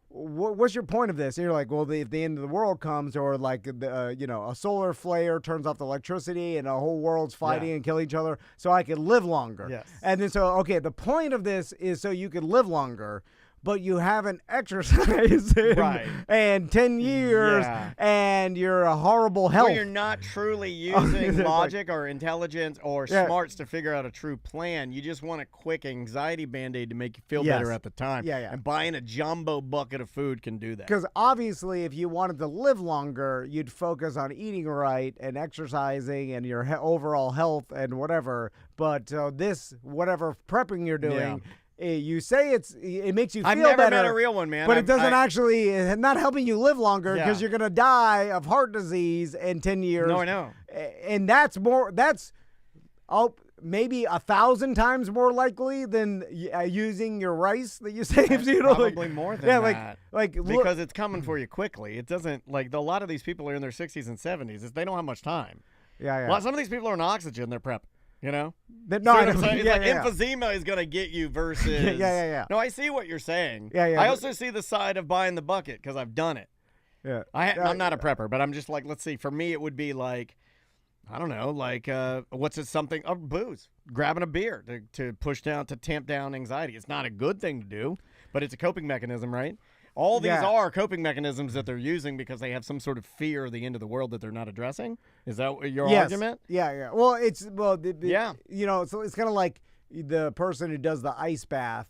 what's your point of this? And you're like, well, if the end of the world comes, or like a solar flare turns off the electricity and the whole world's fighting and kill each other, so I can live longer. Yes. And then the point of this is so you can live longer, but you haven't exercised in 10 years, and you're a horrible health. Or you're not truly using logic or intelligence or smarts to figure out a true plan. You just want a quick anxiety Band-Aid to make you feel better at the time. And buying a jumbo bucket of food can do that. Because obviously, if you wanted to live longer, you'd focus on eating right and exercising and your overall health and whatever. But this, whatever prepping you're doing, you say it makes you feel better. I've never met a real one, man. But it doesn't actually, it's not helping you live longer, because you're going to die of heart disease in 10 years. No, I know. And that's maybe 1,000 times more likely than using your rice that you saved. Probably more than that. Because look, it's coming for you quickly. It doesn't, a lot of these people are in their 60s and 70s. They don't have much time. Some of these people are on oxygen. They're prepping. You know? Emphysema is going to get you versus... No, I see what you're saying. I also see the side of buying the bucket because I've done it. I'm not a prepper, but I'm just like, let's see. For me, it would be like, I don't know, booze. Grabbing a beer to tamp down anxiety. It's not a good thing to do, but it's a coping mechanism, right? All these are coping mechanisms that they're using because they have some sort of fear of the end of the world that they're not addressing. Is that your argument? Yeah. Well, it's kind of like the person who does the ice bath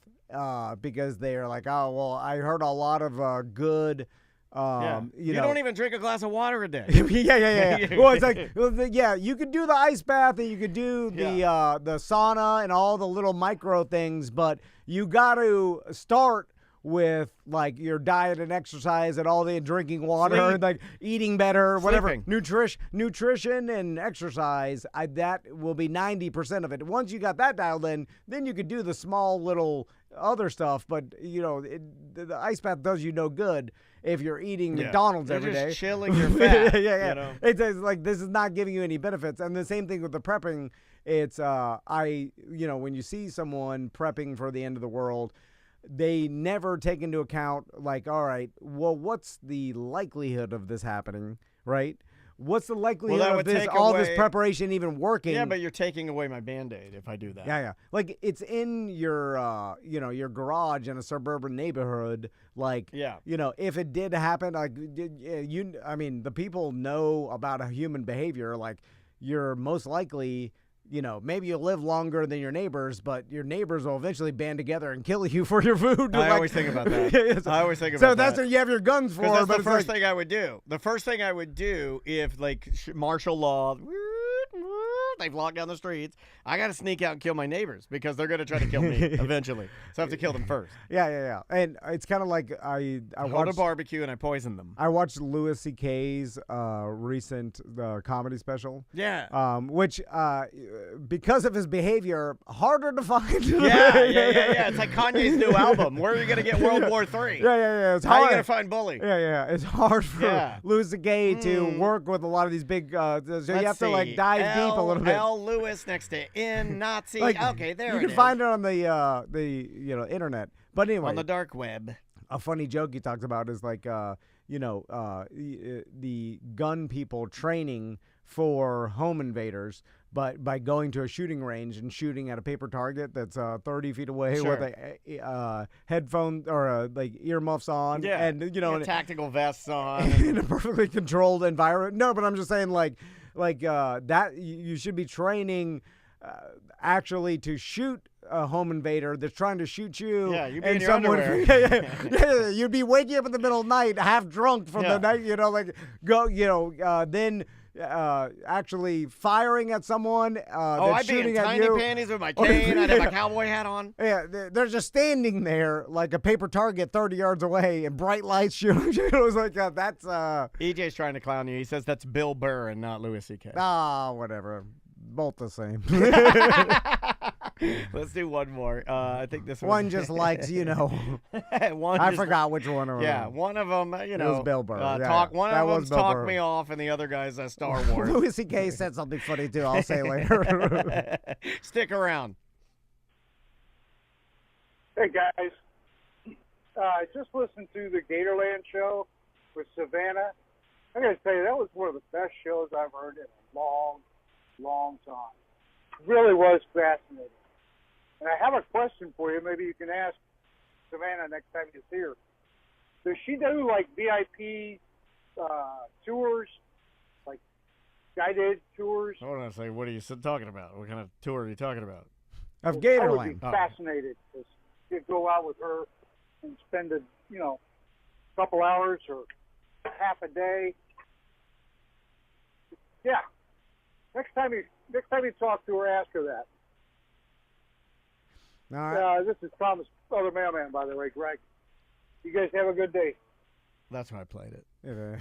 because they're like, oh, well, I heard a lot of good. You don't even drink a glass of water a day. Well, it's like, you could do the ice bath and you could do the sauna and all the little micro things, but you got to start with like your diet and exercise and all the drinking water and like eating better, whatever. Nutrition and exercise, that will be 90% of it. Once you got that dialed in, then you could do the small little other stuff. But the ice bath does you no good if you're eating McDonald's every day. Just chilling your fat. You know? It's like this is not giving you any benefits. And the same thing with the prepping. It's when you see someone prepping for the end of the world, they never take into account, like, all right, well, what's the likelihood of this happening, right? What's the likelihood of this preparation even working? Yeah, but you're taking away my Band-Aid if I do that. Yeah. Like, it's in your, your garage in a suburban neighborhood. Like, if it did happen, like, the people know about a human behavior. Like, you're most likely... maybe you'll live longer than your neighbors, but your neighbors will eventually band together and kill you for your food. I always think about that. So that's what you have your guns for. That's the first thing I would do. The first thing I would do if, martial law, they've locked down the streets, I got to sneak out and kill my neighbors because they're going to try to kill me eventually. So I have to kill them first. Yeah. And it's kind of like I watched a barbecue and I poisoned them. I watched Louis C.K.'s recent comedy special. Yeah. Which, because of his behavior, harder to find. Yeah. It's like Kanye's new album. Where are you going to get World War III? Yeah. It's How hard. are you going to find Bully? Yeah. It's hard for Louis C.K. to work with a lot of these big, so you have to dive deep a little bit. L. Lewis next to N. Nazi. Okay, there you can find it on the internet. But anyway, on the dark web. A funny joke he talks about is like the gun people training for home invaders, but by going to a shooting range and shooting at a paper target that's 30 feet away with a headphone or earmuffs on, and tactical vests on, in a perfectly controlled environment. No, but I'm just saying that you should be training actually to shoot a home invader that's trying to shoot you. Yeah, you'd be and in your underwear. yeah, you'd be waking up in the middle of the night, half drunk from the night, then actually firing at someone. I'd be in tiny panties with my cane. I'd have my cowboy hat on. Yeah, they're just standing there like a paper target 30 yards away and bright lights shooting. It was like, that's... EJ's trying to clown you. He says that's Bill Burr and not Louis C.K. Whatever. Both the same. Let's do one more. I think this one just likes, I forgot which one it was. Yeah, one of them, It was Bill Burr. One of them's talk me off, and the other guy's Star Wars. Louis C.K. said something funny, too. I'll say later. Stick around. Hey, guys. I just listened to the Gatorland show with Savannah. I got to tell you, that was one of the best shows I've heard in a long time. It really was fascinating. And I have a question for you. Maybe you can ask Savannah next time you see her. Does she do, like, VIP tours, like guided tours? Hold on a second. What are you talking about? What kind of tour are you talking about? Of I would Gatorland. be fascinated to go out with her and spend a couple hours or half a day. Yeah. Next time you talk to her, ask her that. All right. This is Thomas, other mailman, by the way, Greg. You guys have a good day. That's why I played it. Yeah.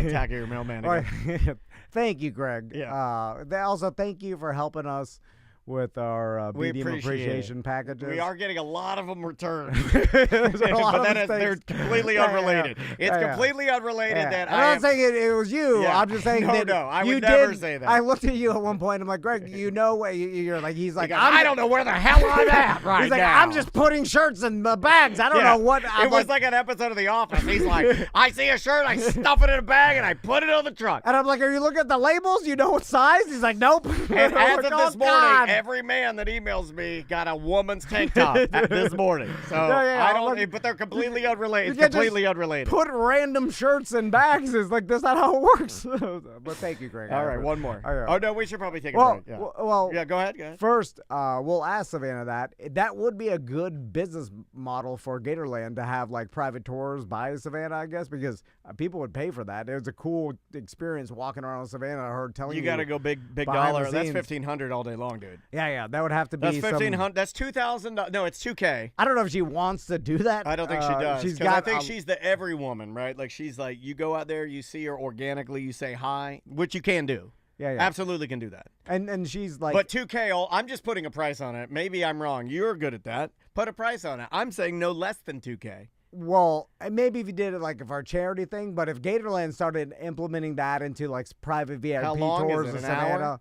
Attack your mailman again. Thank you, Greg. Yeah. Also, thank you for helping us with our BDM Appreciation packages. We are getting a lot of them returned. But they're completely unrelated. It's completely unrelated that I'm not saying it was you. Yeah. I'm just saying that I you would never did. say that. I looked at you at one point. I'm like, Greg, you're like, he's like, I don't know where the hell I'm at right He's like, now. I'm just putting shirts in the bags. I don't know what. It was like an episode of The Office. He's like, I see a shirt, I stuff it in a bag, and I put it on the truck. And I'm like, are you looking at the labels? You know what size? He's like, nope. And as of this morning, God. every man that emails me got a woman's tank top this morning. So I don't. But they're completely unrelated. You It's can't completely just unrelated. Put random shirts in bags. It's like that's not how it works. But thank you, Greg. All right, one more. All right. Oh no, we should probably take a Well, break. Yeah. well, Yeah, go ahead. First, we'll ask Savannah that. That would be a good business model for Gatorland to have like private tours by Savannah, I guess, because people would pay for that. It was a cool experience walking around Savannah. I heard telling you. You got to go big behind dollar. the That's scenes. $1,500 all day long, dude. Yeah, that would have to be. That's $1,500. That's $2,000. No, it's $2,000. I don't know if she wants to do that. I don't think she does. She's 'cause got. I think she's the every woman, right? Like she's like, you go out there, you see her organically, you say hi, which you can do. Yeah. Absolutely can do that. And she's like. But $2,000, I'm just putting a price on it. Maybe I'm wrong. You're good at that. Put a price on it. I'm saying no less than $2,000. Well, maybe if you did it like for a charity thing, but if Gatorland started implementing that into like private VIP How long tours is in it, an Savannah, hour?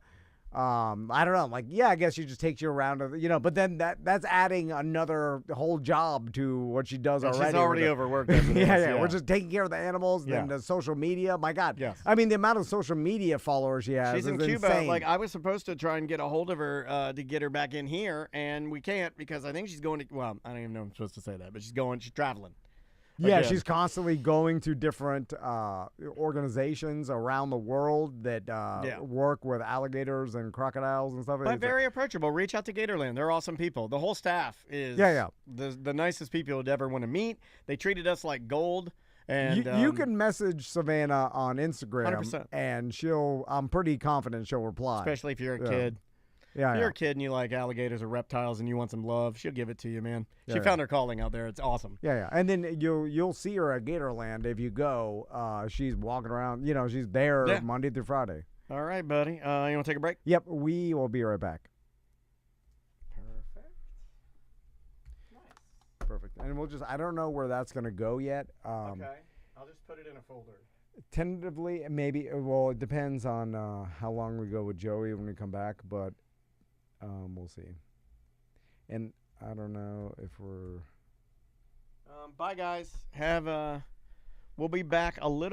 I don't know. Like, yeah, I guess she just takes you around, but then that's adding another whole job to what she does And already. She's already overworked. As it is, yeah. We're just taking care of the animals and the social media. My God. Yes. I mean, the amount of social media followers she has She's in is Cuba. insane. Like, I was supposed to try and get a hold of her to get her back in here, and we can't because I think she's going to, well, I don't even know if I'm supposed to say that, but she's traveling. Yeah, Again. she's constantly going to different organizations around the world that work with alligators and crocodiles and stuff. But very approachable. Reach out to Gatorland. They're awesome people. The whole staff is the nicest people you'd ever want to meet. They treated us like gold. And you can message Savannah on Instagram, 100%. And I'm pretty confident she'll reply. Especially if you're a kid. Yeah, if you're a kid and you like alligators or reptiles and you want some love, she'll give it to you, man. She Yeah, found her calling out there. It's awesome. Yeah. And then you'll see her at Gatorland if you go. She's walking around. She's there Monday through Friday. All right, buddy. You want to take a break? Yep, we will be right back. Perfect. Nice. Perfect. And I don't know where that's going to go yet. Okay. I'll just put it in a folder. Tentatively, maybe. Well, it depends on how long we go with Joey when we come back, but we'll see. And I don't know if we're. Bye, guys. We'll be back a little.